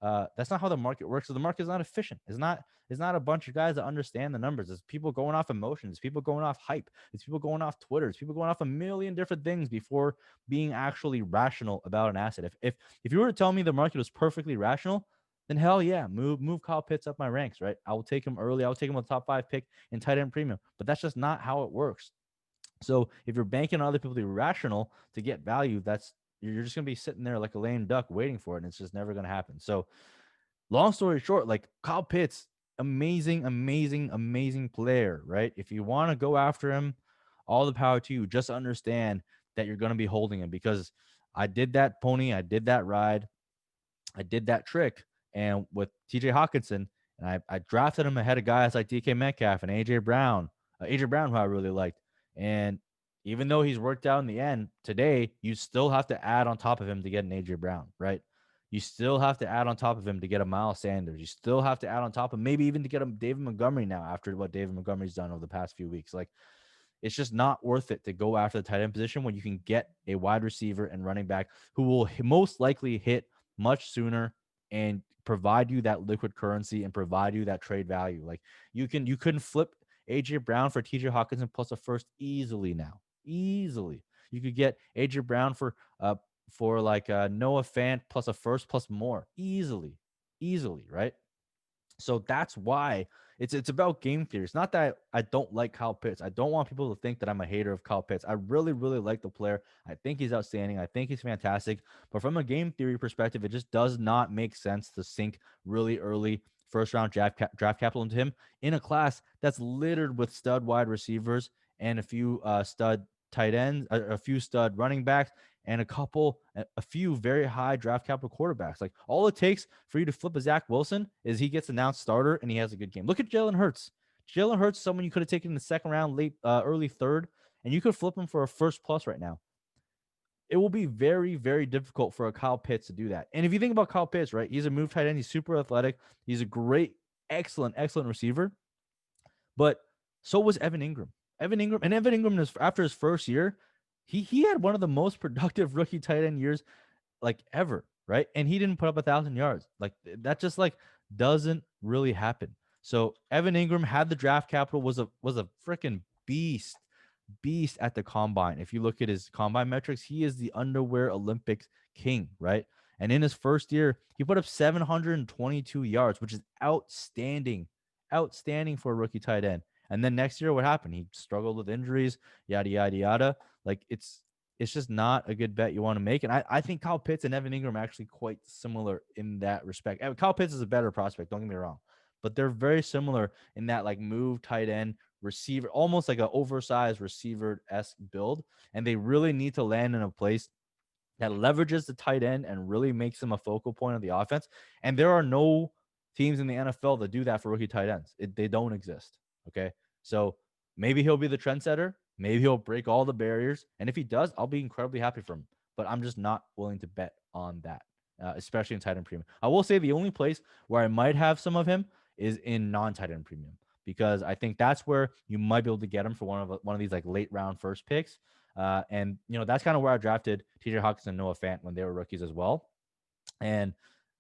[SPEAKER 1] That's not how the market works. So the market is not efficient. It's not a bunch of guys that understand the numbers. It's people going off emotions. It's people going off hype. It's people going off Twitter. It's people going off a million different things before being actually rational about an asset. If you were to tell me the market was perfectly rational, then hell yeah, move Kyle Pitts up my ranks, right? I will take him early. I will take him with the top 5 pick in tight end premium. But that's just not how it works. So if you're banking on other people to be rational to get value, that's you're just gonna be sitting there like a lame duck waiting for it, and it's just never gonna happen. So long story short, like Kyle Pitts, amazing, amazing, amazing player, right? If you want to go after him, all the power to you. Just understand that you're gonna be holding him because I did that pony, I did that ride, I did that trick, and with TJ Hawkinson, and I drafted him ahead of guys like DK Metcalf and AJ Brown, who I really liked. And even though he's worked out in the end, today you still have to add on top of him to get an AJ Brown, right? You still have to add on top of him to get a Miles Sanders. You still have to add on top of maybe even to get a David Montgomery now after what David Montgomery's done over the past few weeks. Like it's just not worth it to go after the tight end position when you can get a wide receiver and running back who will most likely hit much sooner and provide you that liquid currency and provide you that trade value. Like you couldn't flip AJ Brown for TJ Hawkinson plus a first easily now. Easily. You could get AJ Brown for like Noah Fant plus a first plus more. Easily. Easily, right? So that's why it's about game theory. It's not that I don't like Kyle Pitts. I don't want people to think that I'm a hater of Kyle Pitts. I really, really like the player. I think he's outstanding. I think he's fantastic. But from a game theory perspective, it just does not make sense to sink really early first round draft capital into him in a class that's littered with stud wide receivers and a few stud tight ends, a few stud running backs, and a few very high draft capital quarterbacks. Like all it takes for you to flip a Zach Wilson is he gets announced starter and he has a good game. Look at Jalen Hurts. Jalen Hurts, someone you could have taken in the second round, early third, and you could flip him for a first plus right now. It will be very, very difficult for a Kyle Pitts to do that. And if you think about Kyle Pitts, right, he's a move tight end. He's super athletic. He's a great, excellent, excellent receiver. But so was Evan Ingram. Evan Ingram after his first year, he had one of the most productive rookie tight end years like ever, right? And he didn't put up 1,000 yards. Like that just like doesn't really happen. So Evan Ingram had the draft capital, was a freaking beast at the combine. If you look at his combine metrics, he is the underwear Olympics king, right? And in his first year, he put up 722 yards, which is outstanding, outstanding for a rookie tight end. And then next year, what happened? He struggled with injuries, yada yada yada. Like it's just not a good bet you want to make. And I think Kyle Pitts and Evan Ingram are actually quite similar in that respect. Kyle Pitts is a better prospect, don't get me wrong, but they're very similar in that like move tight end receiver, almost like an oversized receiver-esque build. And they really need to land in a place that leverages the tight end and really makes him a focal point of the offense. And there are no teams in the NFL that do that for rookie tight ends. They don't exist. Okay. So maybe he'll be the trendsetter. Maybe he'll break all the barriers. And if he does, I'll be incredibly happy for him. But I'm just not willing to bet on that, especially in tight end premium. I will say the only place where I might have some of him is in non-tight end premium because I think that's where you might be able to get him for one of these like late round first picks. And that's kind of where I drafted TJ Hawkinson and Noah Fant when they were rookies as well. And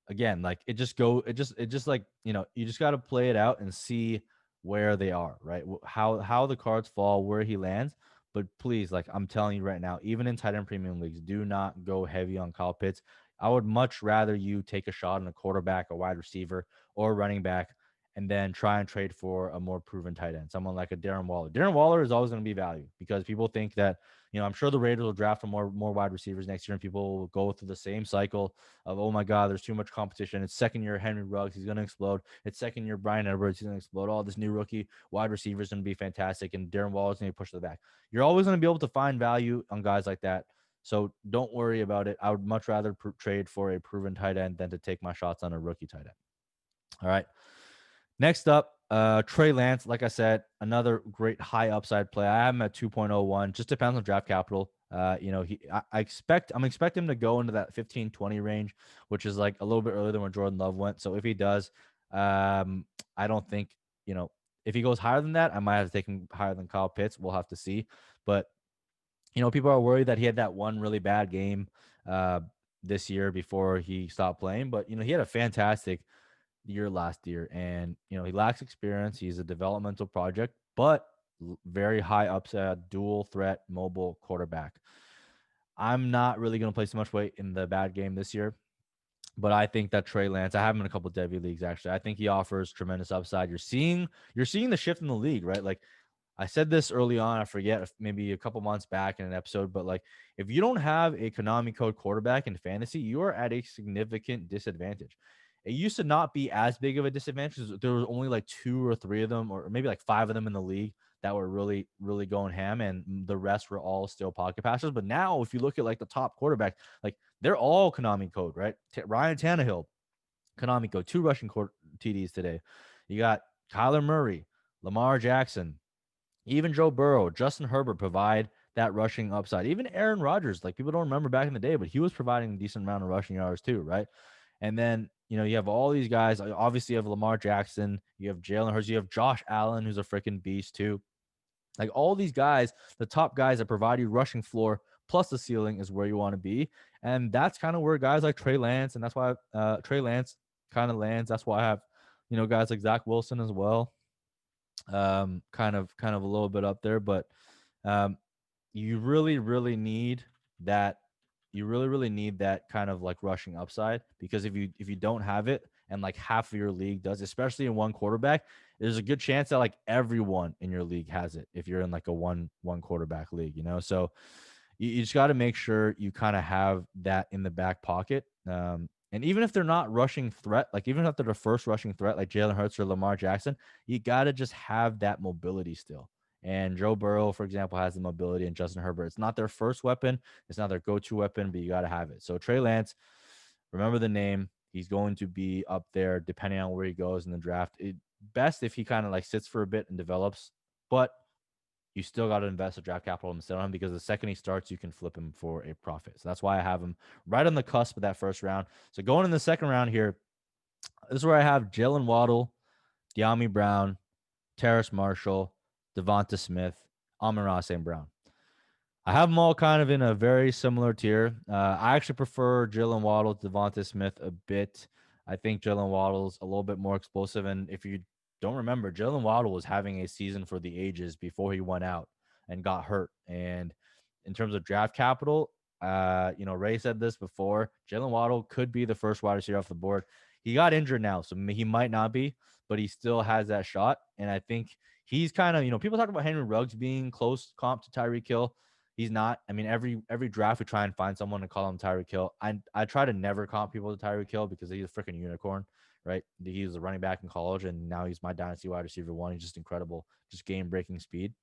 [SPEAKER 1] again, like it just like you just got to play it out and see where they are, right? How the cards fall, where he lands. But please, like I'm telling you right now, even in tight end premium leagues, do not go heavy on Kyle Pitts. I would much rather you take a shot on a quarterback, a wide receiver, or a running back and then try and trade for a more proven tight end, someone like a Darren Waller. Darren Waller is always going to be value because people think that, I'm sure the Raiders will draft more wide receivers next year, and people will go through the same cycle of, oh my God, there's too much competition. It's second year Henry Ruggs, he's going to explode. It's second year Brian Edwards, he's going to explode. All this new rookie wide receiver is going to be fantastic, and Darren Waller is going to push to the back. You're always going to be able to find value on guys like that. So don't worry about it. I would much rather trade for a proven tight end than to take my shots on a rookie tight end. All right. Next up, Trey Lance. Like I said, another great high upside play. I have him at 2.01. Just depends on draft capital. I'm expect him to go into that 15-20 range, which is like a little bit earlier than where Jordan Love went. So if he does, I don't think, if he goes higher than that, I might have to take him higher than Kyle Pitts. We'll have to see. But, people are worried that he had that one really bad game this year before he stopped playing. But, he had a fantastic year last year, and he lacks experience. He's a developmental project, but very high upside, dual threat, mobile quarterback. I'm not really going to place too much weight in the bad game this year, but I think that Trey Lance, I have him in a couple of Devy leagues actually. I think he offers tremendous upside. You're seeing the shift in the league, right? Like I said this early on, I forget, maybe a couple months back in an episode, but like if you don't have a Konami code quarterback in fantasy, you are at a significant disadvantage. It used to not be as big of a disadvantage. There was only like 2 or 3 of them, or maybe like 5 of them in the league that were really, really going ham, and the rest were all still pocket passers. But now, if you look at like the top quarterback, like they're all Konami code, right? Ryan Tannehill, Konami code, 2 rushing TDs today. You got Kyler Murray, Lamar Jackson, even Joe Burrow, Justin Herbert provide that rushing upside. Even Aaron Rodgers, like people don't remember back in the day, but he was providing a decent amount of rushing yards too, right? And then, you have all these guys. Obviously, you have Lamar Jackson, you have Jalen Hurts, you have Josh Allen, who's a freaking beast too. Like all these guys, the top guys that provide you rushing floor plus the ceiling is where you want to be. And that's kind of where guys like Trey Lance, and that's why Trey Lance kind of lands. That's why I have, guys like Zach Wilson as well. Kind of a little bit up there, but um, you really, really need that. You really, really need that kind of like rushing upside, because if you don't have it, and like half of your league does, especially in one quarterback, there's a good chance that like everyone in your league has it if you're in like a one quarterback league, So you just got to make sure you kind of have that in the back pocket. And even if they're not rushing threat, like even if they're the first rushing threat, like Jalen Hurts or Lamar Jackson, you got to just have that mobility still. And Joe Burrow, for example, has the mobility, and Justin Herbert, it's not their first weapon. It's not their go-to weapon, but you got to have it. So Trey Lance, remember the name. He's going to be up there depending on where he goes in the draft. Best if he kind of like sits for a bit and develops, but you still got to invest a draft capital instead of him, because the second he starts, you can flip him for a profit. So that's why I have him right on the cusp of that first round. So going in the second round here, this is where I have Jalen Waddle, De'Ami Brown, Terrace Marshall, Devonta Smith, Amon-Ra St. Brown. I have them all kind of in a very similar tier. I actually prefer Jalen Waddle to Devonta Smith a bit. I think Jalen Waddle's a little bit more explosive. And if you don't remember, Jalen Waddle was having a season for the ages before he went out and got hurt. And in terms of draft capital, Ray said this before, Jalen Waddle could be the first wide receiver off the board. He got injured now, so he might not be, but he still has that shot. And I think he's kind of, people talk about Henry Ruggs being close comp to Tyreek Hill. He's not. I mean, every draft we try and find someone to call him Tyreek Hill. I try to never comp people to Tyreek Hill because he's a freaking unicorn, right? He was a running back in college, and now he's my dynasty wide receiver 1. He's just incredible, just game-breaking speed.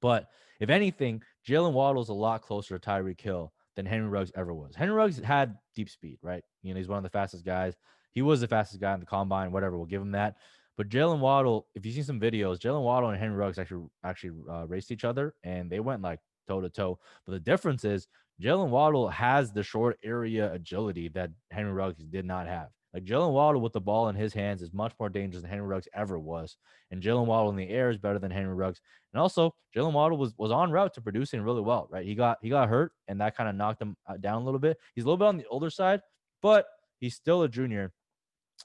[SPEAKER 1] But if anything, Jalen Waddle is a lot closer to Tyreek Hill than Henry Ruggs ever was. Henry Ruggs had deep speed, right? He's one of the fastest guys. He was the fastest guy in the combine, whatever. We'll give him that. But Jalen Waddle, if you see some videos, Jalen Waddle and Henry Ruggs actually raced each other, and they went like toe to toe. But the difference is Jalen Waddle has the short area agility that Henry Ruggs did not have. Like Jalen Waddle with the ball in his hands is much more dangerous than Henry Ruggs ever was. And Jalen Waddle in the air is better than Henry Ruggs. And also, Jalen Waddle was on route to producing really well, right? He got hurt, and that kind of knocked him down a little bit. He's a little bit on the older side, but he's still a junior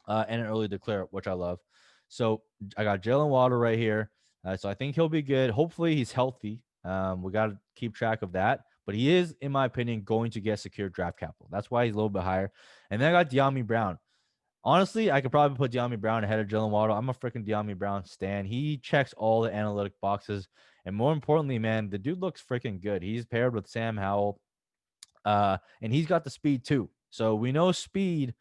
[SPEAKER 1] and an early declare, which I love. So I got Jalen Waddle right here. So I think he'll be good. Hopefully he's healthy. We got to keep track of that. But he is, in my opinion, going to get secure draft capital. That's why he's a little bit higher. And then I got De'Ami Brown. Honestly, I could probably put De'Ami Brown ahead of Jalen Waddle. I'm a freaking De'Ami Brown stan. He checks all the analytic boxes. And more importantly, man, the dude looks freaking good. He's paired with Sam Howell, and he's got the speed too. So we know speed.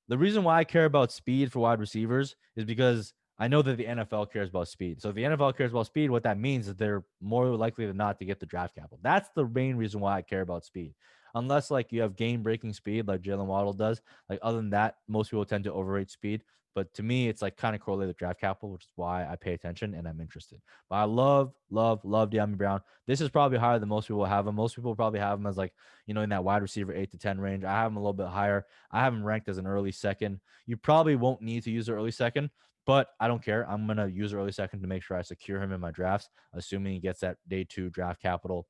[SPEAKER 1] The reason why I care about speed for wide receivers is because I know that the NFL cares about speed. So if the NFL cares about speed, what that means is they're more likely than not to get the draft capital. That's the main reason why I care about speed. Unless like you have game breaking speed like Jalen Waddle does. Like other than that, most people tend to overrate speed. But to me, it's like kind of correlated with draft capital, which is why I pay attention and I'm interested. But I love De'Ami Brown. This is probably higher than most people have him. Most people probably have him as like, in that wide receiver 8 to 10 range. I have him a little bit higher. I have him ranked as an early second. You probably won't need to use the early second, but I don't care. I'm going to use early second to make sure I secure him in my drafts, assuming he gets that day 2 draft capital.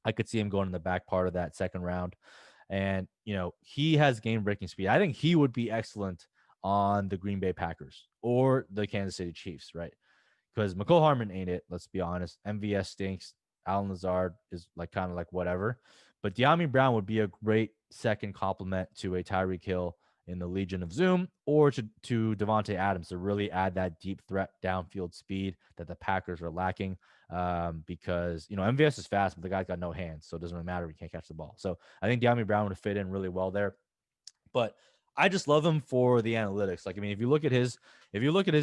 [SPEAKER 1] I could see him going in the back part of that second round. And, he has game breaking speed. I think he would be excellent on the Green Bay Packers or the Kansas City Chiefs, right? Because McCole Harmon ain't it. Let's be honest. MVS stinks. Alan Lazard is like kind of like whatever. But De'Ami Brown would be a great second complement to a Tyreek Hill in the Legion of Zoom or to Devontae Adams to really add that deep threat downfield speed that the Packers are lacking. Because MVS is fast, but the guy's got no hands, so it doesn't really matter if he can't catch the ball. So I think De'Ami Brown would fit in really well there. But I just love him for the analytics. Like, I mean, if you look at his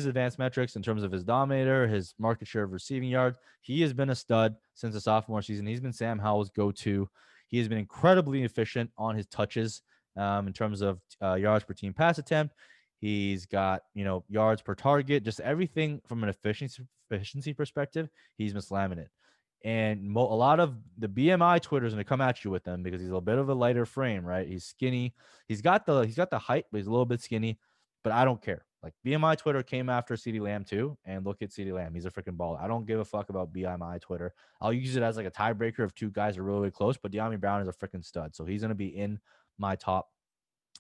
[SPEAKER 1] advanced metrics in terms of his dominator, his market share of receiving yards, he has been a stud since the sophomore season. He's been Sam Howell's go-to. He has been incredibly efficient on his touches in terms of yards per team pass attempt. He's got, yards per target, just everything from an efficiency perspective. He's been slamming it. And a lot of the BMI Twitter is going to come at you with them because he's a bit of a lighter frame, right? He's skinny. He's got the height, but he's a little bit skinny. But I don't care. Like BMI Twitter came after CeeDee Lamb too, and look at CeeDee Lamb. He's a freaking baller. I don't give a fuck about BMI Twitter. I'll use it as like a tiebreaker if two guys are really, really close. But De'Ami Brown is a freaking stud, so he's going to be in my top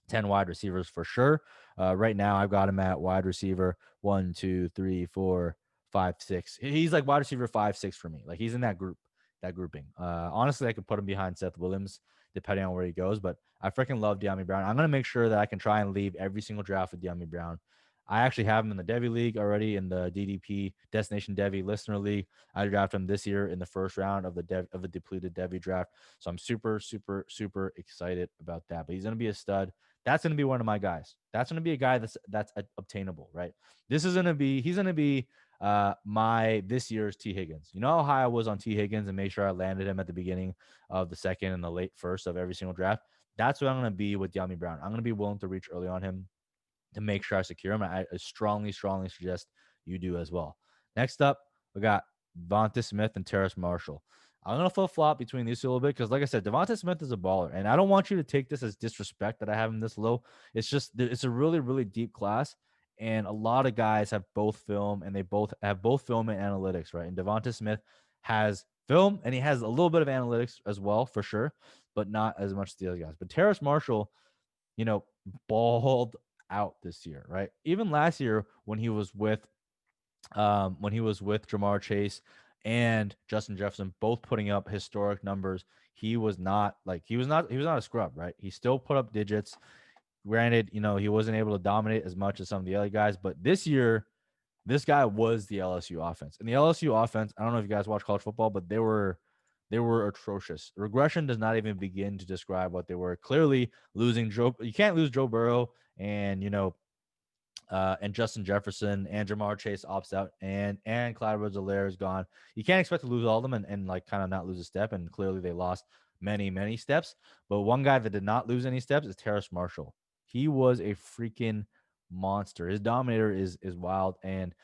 [SPEAKER 1] 10 wide receivers for sure. Right now, I've got him at wide receiver 1, 2, 3, 4, 5, 6. He's like wide receiver 5, 6 for me. Like he's in that grouping. Honestly, I could put him behind Seth Williams depending on where he goes, but I freaking love De'Ami Brown. I'm going to make sure that I can try and leave every single draft with De'Ami Brown. I actually have him in the Devy League already in the DDP Destination Devy Listener League. I drafted him this year in the first round of the depleted Devy draft. So I'm super, super, super excited about that. But he's going to be a stud. That's going to be one of my guys. That's going to be a guy that's obtainable, right? He's going to be my this year's T Higgins. You know how high I was on T Higgins and make sure I landed him at the beginning of the second and the late first of every single draft. That's what I'm going to be with De'Ami Brown. I'm going to be willing to reach early on him to make sure I secure him. I strongly, strongly suggest you do as well. Next up, we got Devonta Smith and Terrace Marshall. I'm going to flip-flop between these two a little bit because, like I said, Devonta Smith is a baller. And I don't want you to take this as disrespect that I have him this low. It's just it's a really, really deep class. And a lot of guys have both film and they both have both film and analytics, right? And Devonta Smith has film and he has a little bit of analytics as well, for sure, but not as much as the other guys. But Terrace Marshall, balled out this year, right? Even last year when he was with Jamar Chase and Justin Jefferson, both putting up historic numbers, he was not a scrub, right? He still put up digits. Granted, he wasn't able to dominate as much as some of the other guys, but this year, this guy was the LSU offense. And the LSU offense, I don't know if you guys watch college football, but they were atrocious. Regression does not even begin to describe what they were. Clearly, losing Joe, you can't lose Joe Burrow and and Justin Jefferson and Jamar Chase opts out and Clyde Edwards-Helaire is gone. You can't expect to lose all of them and like kind of not lose a step. And clearly they lost many, many steps. But one guy that did not lose any steps is Terrace Marshall. He was a freaking monster. His dominator is wild. And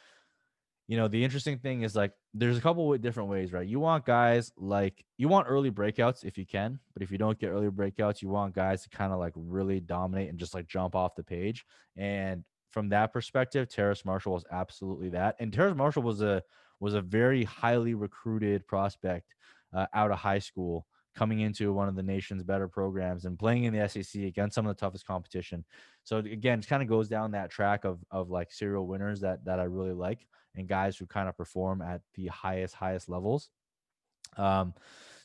[SPEAKER 1] the interesting thing is like there's a couple of different ways, right? You want guys like you want early breakouts if you can, but if you don't get early breakouts, you want guys to kind of like really dominate and just like jump off the page. And from that perspective, Terrace Marshall was absolutely that. And Terrace Marshall was a very highly recruited prospect out of high school, coming into one of the nation's better programs and playing in the SEC against some of the toughest competition. So again, it kind of goes down that track of like serial winners that I really like and guys who kind of perform at the highest levels.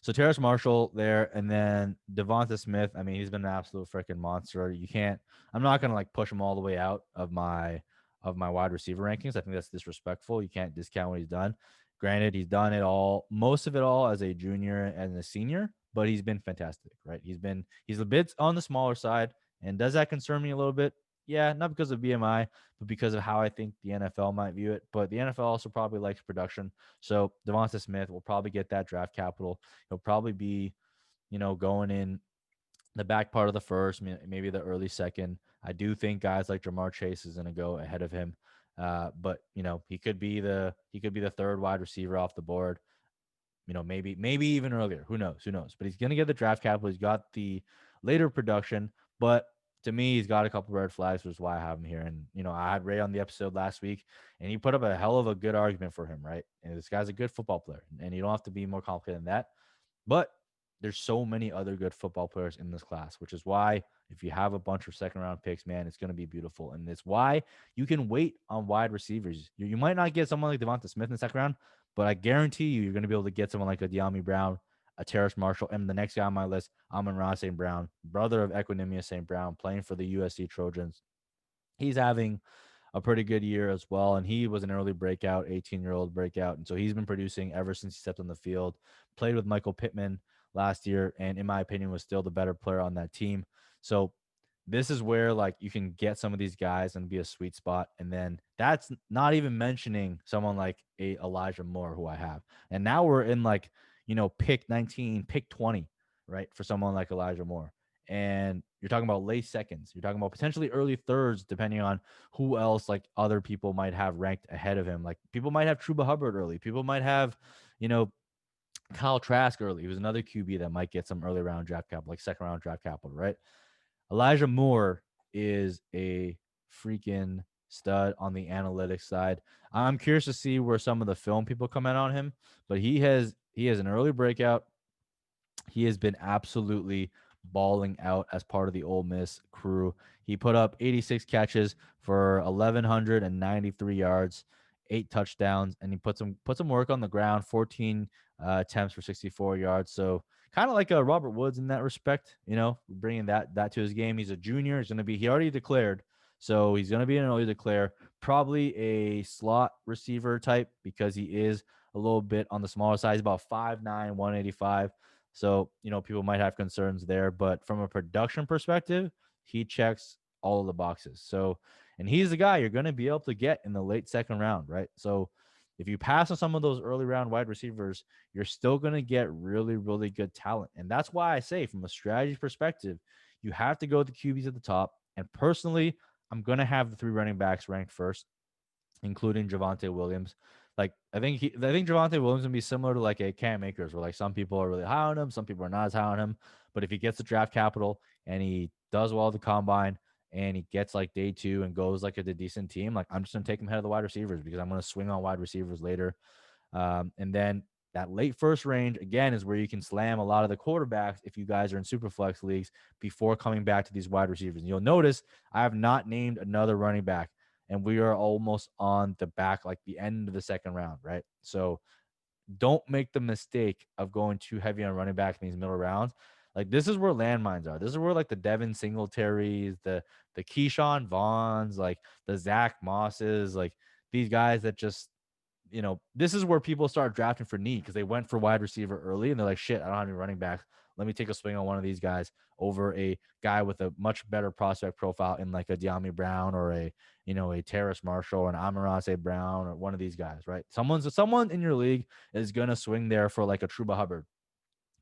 [SPEAKER 1] So Terrace Marshall there, and then Devonta Smith. I mean, he's been an absolute freaking monster. You can't. I'm not gonna like push him all the way out of my wide receiver rankings. I think that's disrespectful. You can't discount what he's done. Granted, he's done it all, most of it all as a junior and a senior, but he's been fantastic, right? He's a bit on the smaller side, and does that concern me a little bit? Yeah, not because of BMI, but because of how I think the NFL might view it. But the NFL also probably likes production. So Devonta Smith will probably get that draft capital. He'll probably be, going in the back part of the first, maybe the early second. I do think guys like Jamar Chase is going to go ahead of him. But he could be the third wide receiver off the board. Maybe even earlier. Who knows? Who knows? But he's going to get the draft capital. He's got the later production, but to me, he's got a couple red flags, which is why I have him here. And I had Ray on the episode last week, and he put up a hell of a good argument for him, right? And this guy's a good football player, and you don't have to be more complicated than that. But there's so many other good football players in this class, which is why if you have a bunch of second round picks, man, it's going to be beautiful. And it's why you can wait on wide receivers. You might not get someone like Devonta Smith in the second round, but I guarantee you're going to be able to get someone like a De'Ami Brown, a Terrace Marshall, and the next guy on my list, Amon-Ra St. Brown, brother of Equinemius St. Brown, playing for the USC Trojans. He's having a pretty good year as well. And he was an early breakout, 18-year-old breakout. And so he's been producing ever since he stepped on the field. Played with Michael Pittman last year, and in my opinion, was still the better player on that team. So this is where like you can get some of these guys and be a sweet spot. And then that's not even mentioning someone like a Elijah Moore, who I have. And now we're in like, pick 19, pick 20, right? For someone like Elijah Moore. And you're talking about late seconds. You're talking about potentially early thirds, depending on who else like other people might have ranked ahead of him. Like people might have Truba Hubbard early. People might have, Kyle Trask early. He was another QB that might get some early round draft capital, like second round draft capital, right? Elijah Moore is a freaking stud on the analytics side. I'm curious to see where some of the film people come in on him, but he has an early breakout. He has been absolutely balling out as part of the Ole Miss crew. He put up 86 catches for 1,193 yards, 8 touchdowns, and he put some work on the ground. 14 attempts for 64 yards. So kind of like a Robert Woods in that respect. Bringing that to his game. He's a junior. He already declared, so he's going to be an early declare. Probably a slot receiver type because he is a little bit on the smaller side. He's about 5'9", 185. So, people might have concerns there, but from a production perspective, he checks all of the boxes. So, and he's the guy you're going to be able to get in the late second round, right? So, if you pass on some of those early round wide receivers, you're still going to get really, really good talent. And that's why I say, from a strategy perspective, you have to go with the QBs at the top. And personally, I'm going to have the 3 running backs ranked first, including Javonte Williams. Like I think Javonte Williams gonna be similar to like a Cam Akers, where like some people are really high on him, some people are not as high on him. But if he gets the draft capital and he does well at the combine and he gets like day 2 and goes like at a decent team, like I'm just gonna take him ahead of the wide receivers because I'm gonna swing on wide receivers later. And then that late first range again is where you can slam a lot of the quarterbacks if you guys are in super flex leagues before coming back to these wide receivers. And you'll notice I have not named another running back, and we are almost on the back, like the end of the second round, right? So don't make the mistake of going too heavy on running back in these middle rounds. Like this is where landmines are. This is where like the Devin Singletaries, the Keyshawn Vaughns, like the Zach Mosses, like these guys that just this is where people start drafting for need because they went for wide receiver early and they're like, shit, I don't have any running backs. Let me take a swing on one of these guys over a guy with a much better prospect profile in like a De'Ami Brown or a Terrace Marshall or an Amon-Ra St. Brown or one of these guys, right? Someone in your league is gonna swing there for like a Truba Hubbard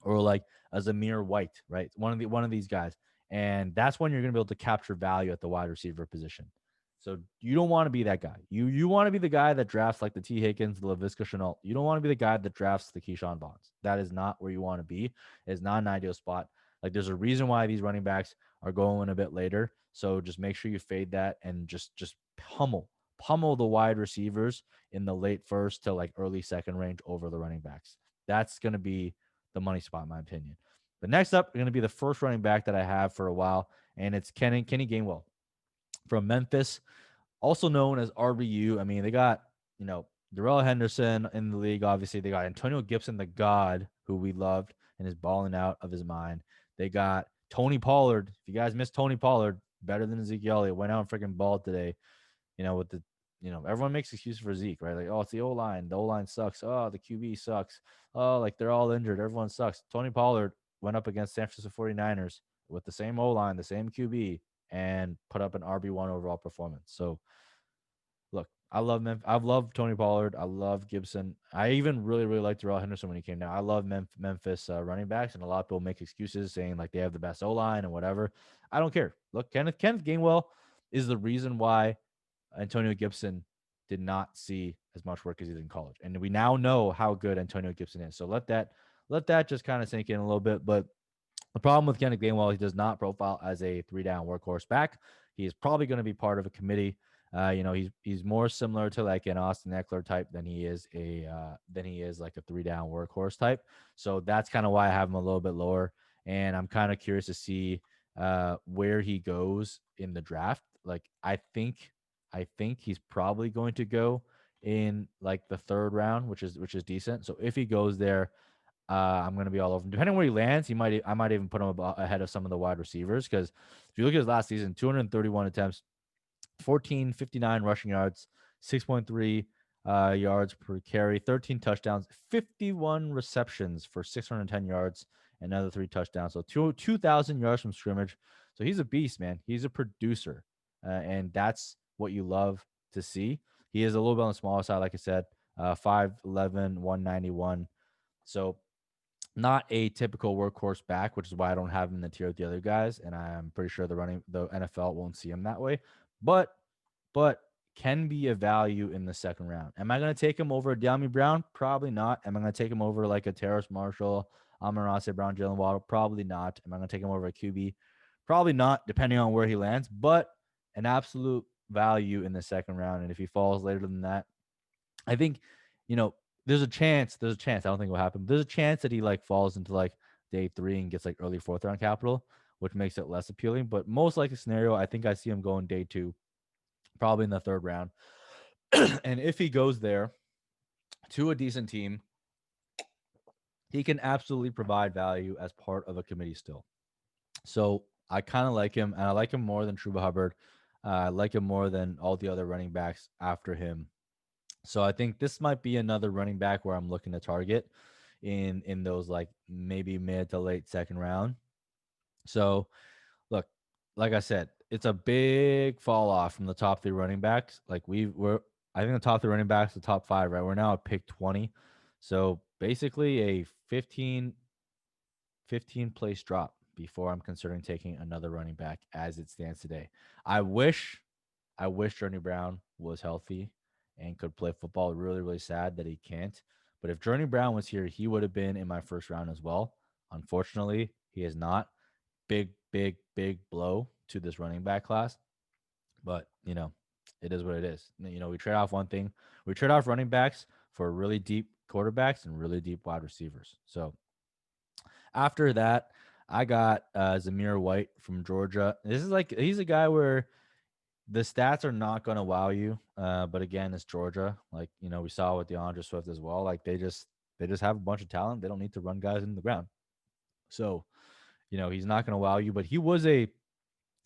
[SPEAKER 1] or like a Zamir White, right? One of these guys. And that's when you're gonna be able to capture value at the wide receiver position. So you don't want to be that guy. You want to be the guy that drafts like the T. Higgins, the Laviska Shenault. You don't want to be the guy that drafts the Keyshawn Bonds. That is not where you want to be. It's not an ideal spot. Like there's a reason why these running backs are going a bit later. So just make sure you fade that and just pummel the wide receivers in the late first to like early second range over the running backs. That's going to be the money spot, in my opinion. The next up, going to be the first running back that I have for a while, and it's Kenny Gainwell from Memphis, also known as RBU. I mean, they got, Darrell Henderson in the league, obviously. They got Antonio Gibson, the God, who we loved. and is balling out of his mind. They got Tony Pollard. If you guys missed Tony Pollard, better than Ezekiel Elliott. Went out and freaking balled today. With the everyone makes excuses for Zeke, right? Like, oh, it's the O line. The O line sucks. Oh, the QB sucks. Oh, like they're all injured. Everyone sucks. Tony Pollard went up against San Francisco 49ers with the same O line, the same QB, and put up an RB1 overall performance. So look, I love I've loved Tony Pollard. I love Gibson. I even really, really liked Darrell Henderson when he came down. I love Memphis running backs, and a lot of people make excuses saying like they have the best O line and whatever. I don't care. Look, Kenneth Gainwell is the reason why Antonio Gibson did not see as much work as he did in college, and we now know how good Antonio Gibson is. So let that just kind of sink in a little bit. But the problem with Kenneth Gainwell, he does not profile as a 3-down workhorse back. He is probably going to be part of a committee. He's more similar to like an Austin Eckler type than he is like a 3-down workhorse type. So that's kind of why I have him a little bit lower. And I'm kind of curious to see where he goes in the draft. Like I think he's probably going to go in like the 3rd round, which is decent. So if he goes there, I'm going to be all over him. Depending on where he lands, I might even put him ahead of some of the wide receivers, because if you look at his last season, 231 attempts, 1459 rushing yards, 6.3 yards per carry, 13 touchdowns, 51 receptions for 610 yards, another 3 touchdowns. So 2,000 yards from scrimmage. So he's a beast, man. He's a producer, and that's what you love to see. He is a little bit on the smaller side, like I said, 5'11", 191. So not a typical workhorse back, which is why I don't have him in the tier with the other guys, and I'm pretty sure the NFL won't see him that way. But can be a value in the 2nd round. Am I going to take him over De'Ami Brown? Probably not. Am I going to take him over like a Terrace Marshall, Amon-Ra St. Brown, Jalen Waddle? Probably not. Am I going to take him over a QB? Probably not, depending on where he lands, but an absolute value in the 2nd round. And if he falls later than that, I think, there's a chance. I don't think it will happen. There's a chance that he like falls into like day 3 and gets like early 4th round capital, which makes it less appealing. But most likely scenario, I think I see him going day 2, probably in the 3rd round. And if he goes there to a decent team, he can absolutely provide value as part of a committee still. So I kind of like him, and I like him more than Truba Hubbard. I like him more than all the other running backs after him. So I think this might be another running back where I'm looking to target in those like maybe mid to late 2nd round. So look, like I said, it's a big fall off from the top 3 running backs. Like I think the top 3 running backs, the top 5, right? We're now at pick 20. So basically a 15 place drop before I'm considering taking another running back as it stands today. I wish Journey Brown was healthy and could play football. Really, really sad that he can't. But if Journey Brown was here, he would have been in my 1st round as well. Unfortunately, he is not. Big blow to this running back class. But, it is what it is. We trade off one thing. We trade off running backs for really deep quarterbacks and really deep wide receivers. So after that, I got Zamir White from Georgia. This is like, he's a guy where the stats are not going to wow you. But again, it's Georgia. Like, we saw with DeAndre Swift as well. Like they just have a bunch of talent. They don't need to run guys in the ground. So, he's not going to wow you, but he was a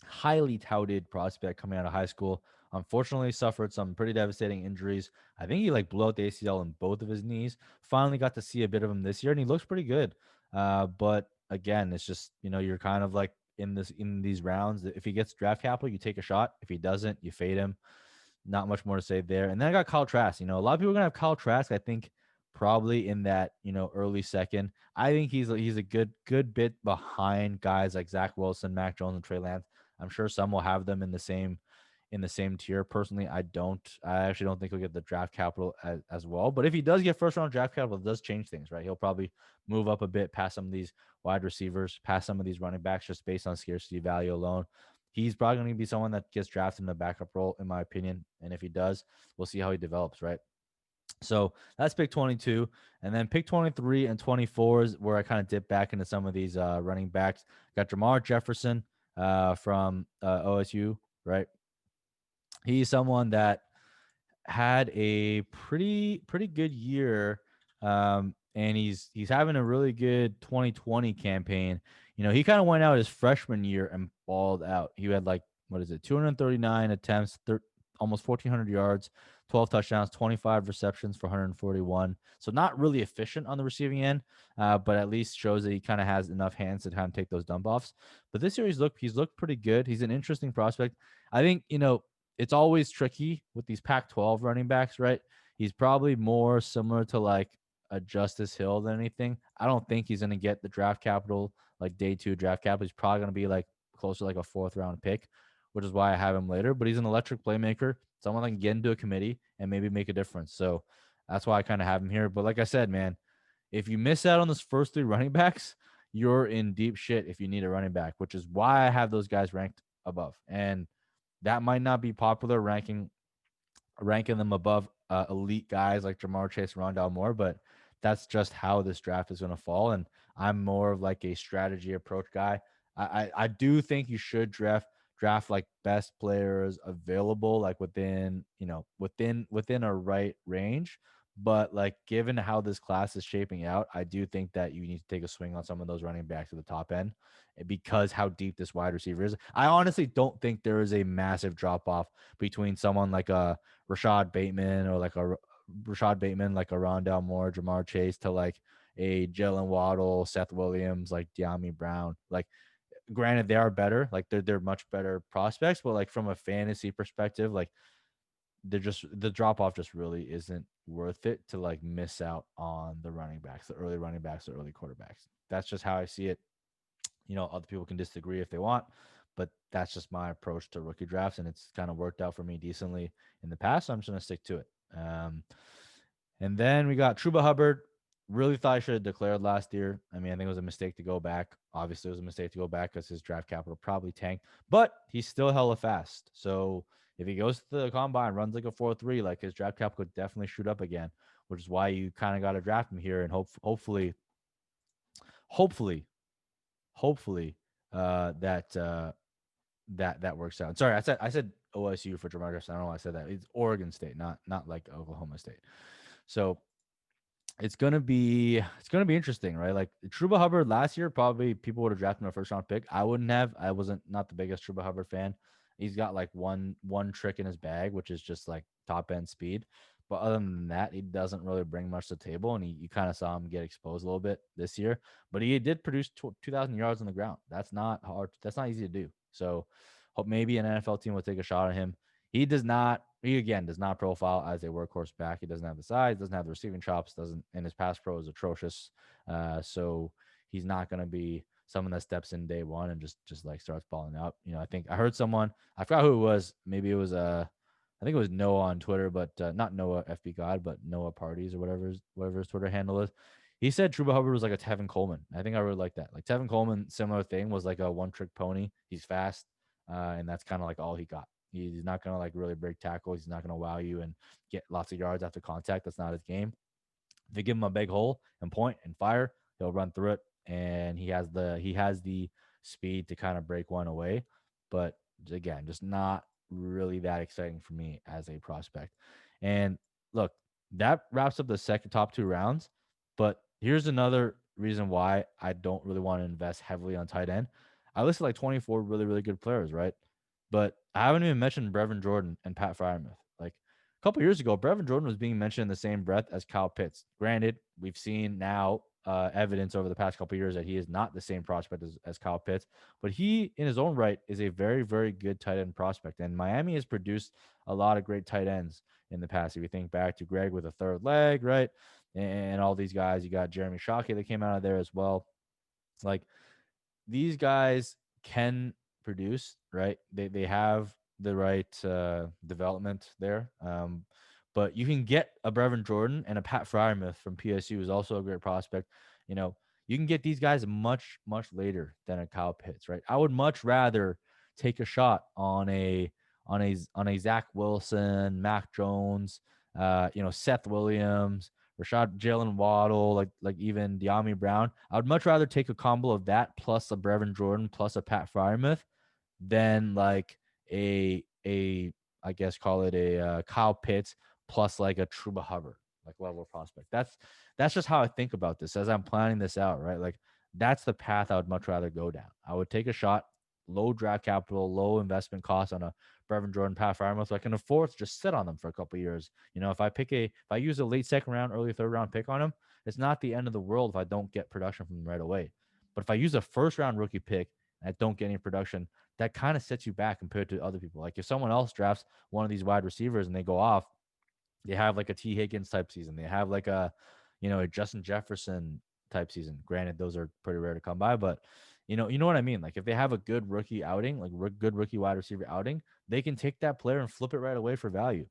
[SPEAKER 1] highly touted prospect coming out of high school. Unfortunately, suffered some pretty devastating injuries. I think he like blew out the ACL in both of his knees. Finally got to see a bit of him this year, and he looks pretty good. But again, it's just, you're kind of like in these rounds. If he gets draft capital, you take a shot. If he doesn't, you fade him. Not much more to say there. And then I got Kyle Trask. A lot of people are gonna have Kyle Trask, I think, probably in that, early 2nd. I think he's a good bit behind guys like Zach Wilson, Mac Jones, and Trey Lance. I'm sure some will have them in the same tier. Personally, I don't. I actually don't think he'll get the draft capital as well. But if he does get 1st round draft capital, it does change things, right? He'll probably move up a bit past some of these wide receivers, past some of these running backs, just based on scarcity value alone. He's probably going to be someone that gets drafted in the backup role, in my opinion. And if he does, we'll see how he develops, right? So that's pick 22. And then pick 23 and 24 is where I kind of dip back into some of these running backs. Got Jamar Jefferson from OSU, right? He's someone that had a pretty good year and he's having a really good 2020 campaign. He kind of went out his freshman year and balled out. He had like, what is it, 239 attempts, almost 1,400 yards, 12 touchdowns, 25 receptions for 141. So not really efficient on the receiving end, but at least shows that he kind of has enough hands to kind of take those dump offs. But this year he's looked pretty good. He's an interesting prospect. I think it's always tricky with these Pac-12 running backs, right? He's probably more similar to like a Justice Hill than anything. I don't think he's going to get the draft capital, like day 2 draft capital. He's probably going to be like closer to like a 4th round pick, which is why I have him later. But he's an electric playmaker, someone that can get into a committee and maybe make a difference. So that's why I kind of have him here. But like I said, man, if you miss out on those first 3 running backs, you're in deep shit if you need a running back, which is why I have those guys ranked above. And that might not be popular ranking them above elite guys like Jamar Chase, Rondale Moore, but that's just how this draft is going to fall. And I'm more of like a strategy approach guy. I do think you should draft like best players available, like within a right range. But like given how this class is shaping out, I do think that you need to take a swing on some of those running backs at the top end because how deep this wide receiver is. I honestly don't think there is a massive drop off between someone like a Rashad Bateman or like a Rashad Bateman, like a Rondale Moore, Jamar Chase to like a Jalen Waddle, Seth Williams, like De'Ami Brown. Like, granted, they are better, like they're much better prospects, but like from a fantasy perspective, like the drop off just really isn't worth it to like miss out on the running backs, the early running backs, the early quarterbacks. That's just how I see it. Other people can disagree if they want, but that's just my approach to rookie drafts, and it's kind of worked out for me decently in the past. So I'm just gonna stick to it. And then we got Truba Hubbard. Really thought I should have declared last year. I mean, I think it was a mistake to go back. Obviously, it was a mistake to go back because his draft capital probably tanked, but he's still hella fast. So if he goes to the combine, runs like a 4.3, like his draft capital could definitely shoot up again, which is why you kind of got to draft him here and hopefully, hopefully, hopefully, that works out. Sorry, I said OSU for Jamar Jefferson. I don't know why I said that. It's Oregon State, not like Oklahoma State. So it's gonna be interesting, right? Like Truba Hubbard last year, probably people would have drafted him a 1st round pick. I wouldn't have. I wasn't not the biggest Truba Hubbard fan. He's got like one trick in his bag, which is just like top end speed. But other than that, he doesn't really bring much to the table, and you kind of saw him get exposed a little bit this year. But he did produce 2,000 yards on the ground. That's not hard. That's not easy to do. So hope maybe an NFL team will take a shot at him. He does not. He again does not profile as a workhorse back. He doesn't have the size, doesn't have the receiving chops, doesn't, and his pass pro is atrocious. So he's not going to be someone that steps in day one and just like starts balling out. I think I heard someone, I forgot who it was. Maybe it was I think it was Noah on Twitter, but not Noah FB God, but Noah Parties or whatever his Twitter handle is. He said Truba Hubbard was like a Tevin Coleman. I think I really like that. Like Tevin Coleman, similar thing, was like a one trick pony. He's fast, and that's kind of like all he got. He's not going to like really break tackles. He's not going to wow you and get lots of yards after contact. That's not his game. If you give him a big hole and point and fire, he'll run through it, and he has the speed to kind of break one away. But again, just not really that exciting for me as a prospect. And look, that wraps up the second top 2 rounds. But here's another reason why I don't really want to invest heavily on tight end. I listed like 24 really, really good players, right? But I haven't even mentioned Brevin Jordan and Pat Fryermuth. Like a couple years ago, Brevin Jordan was being mentioned in the same breath as Kyle Pitts. Granted, we've seen now evidence over the past couple years that he is not the same prospect as Kyle Pitts, but he, in his own right, is a very, very good tight end prospect. And Miami has produced a lot of great tight ends in the past. If you think back to Greg with a third leg, right? And all these guys, you got Jeremy Shockey that came out of there as well. Like these guys can produce, right? They have the right development there. But you can get a Brevin Jordan and a Pat Fryermuth from PSU, who's also a great prospect. You know, you can get these guys much, much later than a Kyle Pitts, right? I would much rather take a shot on a Zach Wilson, Mac Jones, Seth Williams, Jalen Waddle, like even De'Ami Brown. I would much rather take a combo of that plus a Brevin Jordan plus a Pat Fryermuth than like a I guess call it a Kyle Pitts plus like a Truba Hubbard. like level of prospect. That's just how I think about this as I'm planning this out, right? Like that's the path I would much rather go down. I would take a shot, low draft capital, low investment cost on a Brevin Jordan, Pat Fryermuth. So I can afford to just sit on them for a couple years. If I use a late second round, early third round pick on him, it's not the end of the world if I don't get production from him right away. But if I use a first round rookie pick and I don't get any production, that kind of sets you back compared to other people. Like if someone else drafts one of these wide receivers and they go off, they have like a T Higgins type season. They have like a Justin Jefferson type season. Granted, those are pretty rare to come by, but you know what I mean. Like if they have a good rookie outing, like good rookie wide receiver outing, they can take that player and flip it right away for value.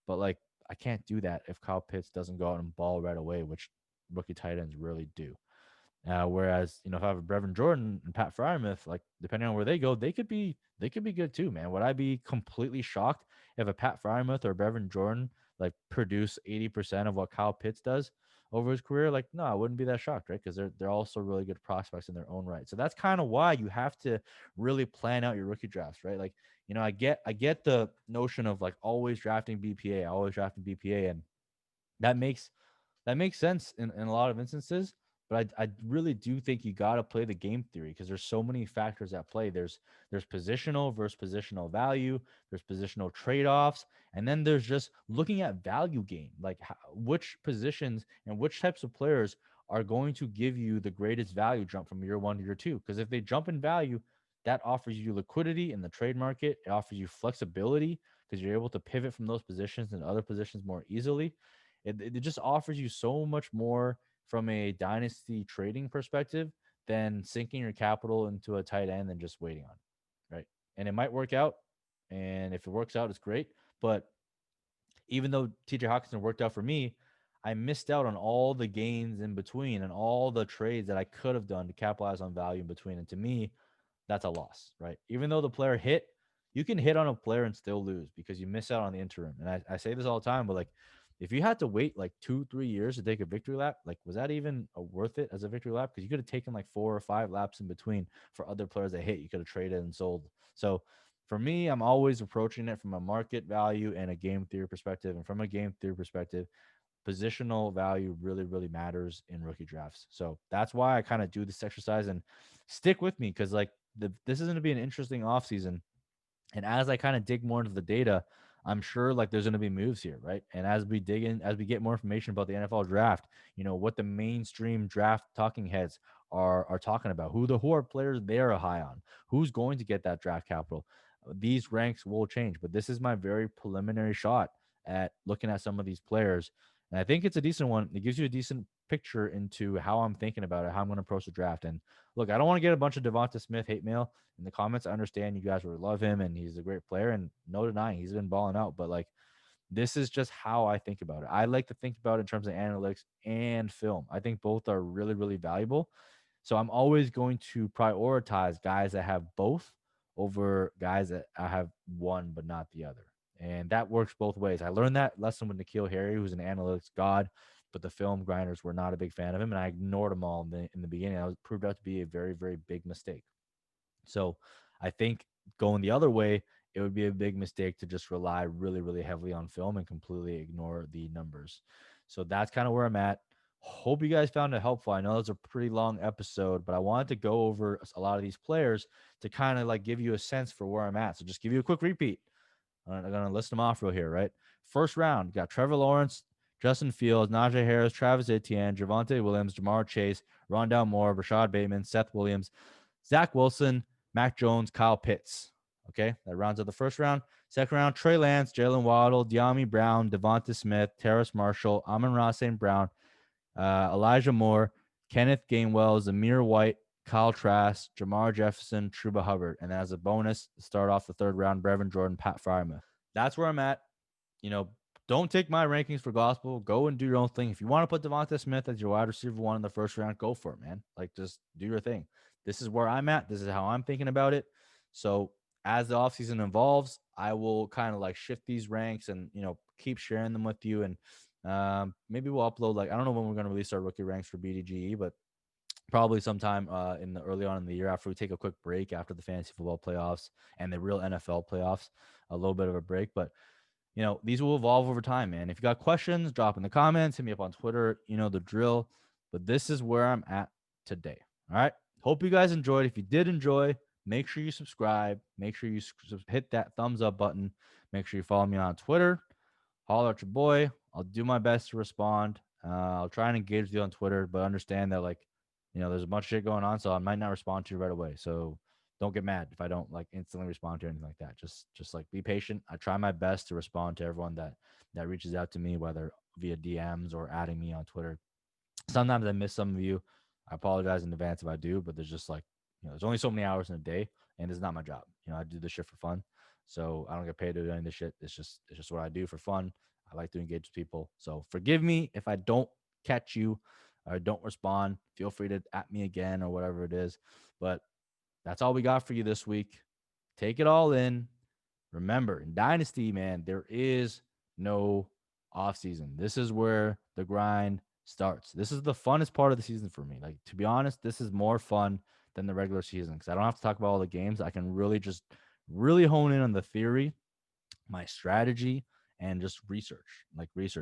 [SPEAKER 1] But like I can't do that if Kyle Pitts doesn't go out and ball right away, which rookie tight ends really do. Whereas if I have a Brevin Jordan and Pat Fryermuth, like depending on where they go, they could be good too, man. Would I be completely shocked if a Pat Fryermuth or a Brevin Jordan like produce 80% of what Kyle Pitts does over his career? Like, no, I wouldn't be that shocked, right? Because they're also really good prospects in their own right. So that's kind of why you have to really plan out your rookie drafts, right? Like, I get the notion of like always drafting BPA, always drafting BPA, and that makes that makes sense in a lot of instances, but I really do think you got to play the game theory because there's so many factors at play. There's positional versus positional value. There's positional trade offs, and then there's just looking at value gain, like which positions and which types of players are going to give you the greatest value jump from year one to year two. Because if they jump in value, that offers you liquidity in the trade market. It offers you flexibility because you're able to pivot from those positions and other positions more easily. It just offers you so much more from a dynasty trading perspective than sinking your capital into a tight end and just waiting on it, right? And it might work out. And if it works out, it's great. But even though TJ Hawkinson worked out for me, I missed out on all the gains in between and all the trades that I could have done to capitalize on value in between. And to me, that's a loss, right? Even though the player hit, you can hit on a player and still lose because you miss out on the interim. And I say this all the time, but like if you had to wait like 2, 3 years to take a victory lap, like was that even worth it as a victory lap? Because you could have taken like 4 or 5 laps in between for other players that hit. You could have traded and sold. So for me, I'm always approaching it from a market value and a game theory perspective. And from a game theory perspective, positional value really, really matters in rookie drafts. So that's why I kind of do this exercise and stick with me because like this is going to be an interesting offseason. And as I kind of dig more into the data, I'm sure like there's going to be moves here, right? And as we dig in, as we get more information about the NFL draft, what the mainstream draft talking heads are talking about, who are players they're high on, who's going to get that draft capital. These ranks will change, but this is my very preliminary shot at looking at some of these players. And I think it's a decent one. It gives you a decent picture into how I'm thinking about it, how I'm going to approach the draft. And look, I don't want to get a bunch of Devonta Smith hate mail in the comments. I understand you guys really love him and he's a great player and no denying he's been balling out. But like this is just how I think about it. I like to think about it in terms of analytics and film. I think both are really, really valuable. So I'm always going to prioritize guys that have both over guys that I have one but not the other. And that works both ways. I learned that lesson with N'Keal Harry, who's an analytics god, but the film grinders were not a big fan of him, and I ignored them all in the beginning. That was proved out to be a very, very big mistake. So I think going the other way, it would be a big mistake to just rely really, really heavily on film and completely ignore the numbers. So that's kind of where I'm at. Hope you guys found it helpful. I know it was a pretty long episode, but I wanted to go over a lot of these players to kind of like give you a sense for where I'm at. So just give you a quick repeat. I'm going to list them off real here, right? First round, got Trevor Lawrence, Justin Fields, Najee Harris, Travis Etienne, Javonte Williams, Jamar Chase, Rondell Moore, Rashad Bateman, Seth Williams, Zach Wilson, Mac Jones, Kyle Pitts. Okay, that rounds out the first round. Second round, Trey Lance, Jalen Waddle, De'Ami Brown, Devonta Smith, Terrace Marshall, Amon-Ra St. Brown, Elijah Moore, Kenneth Gainwell, Zamir White, Kyle Trask, Jamar Jefferson, Truba Hubbard. And as a bonus, start off the third round, Brevin Jordan, Pat Fryermuth. That's where I'm at. You know, don't take my rankings for gospel. Go and do your own thing. If you want to put Devonta Smith as your wide receiver one in the first round, go for it, man. Like, just do your thing. This is where I'm at. This is how I'm thinking about it. So as the offseason evolves, I will kind of like shift these ranks and, keep sharing them with you. And maybe we'll upload, like, I don't know when we're going to release our rookie ranks for BDGE, but probably sometime in the early on in the year after we take a quick break after the fantasy football playoffs and the real NFL playoffs, a little bit of a break. But these will evolve over time, man. If you got questions, drop in the comments, hit me up on Twitter. You know the drill. But this is where I'm at today. All right. Hope you guys enjoyed. If you did enjoy, make sure you subscribe. Make sure you hit that thumbs up button. Make sure you follow me on Twitter. Holler at your boy. I'll do my best to respond. I'll try and engage with you on Twitter, but understand that there's a bunch of shit going on, so I might not respond to you right away. So don't get mad if I don't like instantly respond to anything like that. Just like be patient. I try my best to respond to everyone that reaches out to me, whether via DMs or adding me on Twitter. Sometimes I miss some of you. I apologize in advance if I do, but there's just there's only so many hours in a day, and this is not my job. I do this shit for fun, so I don't get paid to do any of this shit. It's just what I do for fun. I like to engage with people, so forgive me if I don't catch you or don't respond. Feel free to at me again or whatever it is, but that's all we got for you this week. Take it all in. Remember, in Dynasty, man, there is no off season. This is where the grind starts. This is the funnest part of the season for me. Like, to be honest, this is more fun than the regular season because I don't have to talk about all the games. I can really hone in on the theory, my strategy, and just research,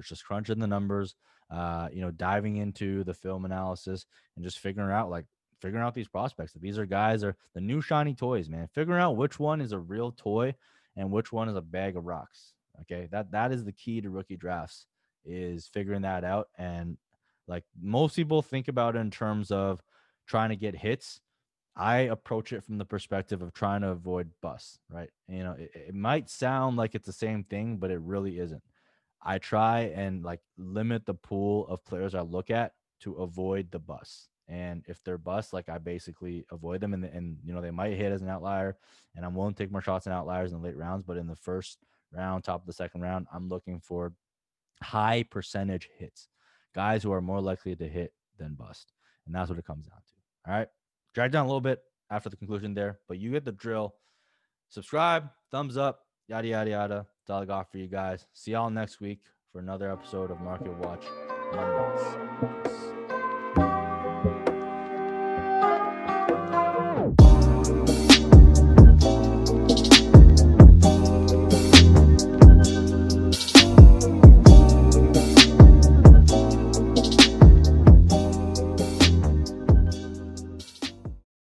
[SPEAKER 1] just crunching the numbers, diving into the film analysis and just figuring out these prospects. These are guys are the new shiny toys, man. Figuring out which one is a real toy and which one is a bag of rocks. Okay, that is the key to rookie drafts, is figuring that out. And like most people think about it in terms of trying to get hits. I approach it from the perspective of trying to avoid busts, right? It might sound like it's the same thing, but it really isn't. I try and like limit the pool of players I look at to avoid the busts. And if they're busts, like I basically avoid them, and they might hit as an outlier, and I'm willing to take more shots and outliers in the late rounds. But in the first round, top of the second round, I'm looking for high percentage hits, guys who are more likely to hit than bust, and that's what it comes down to. All right, drag down a little bit after the conclusion there, but you get the drill. Subscribe, thumbs up, yada yada yada. That's all I got for you guys. See y'all next week for another episode of Market Watch Mondays.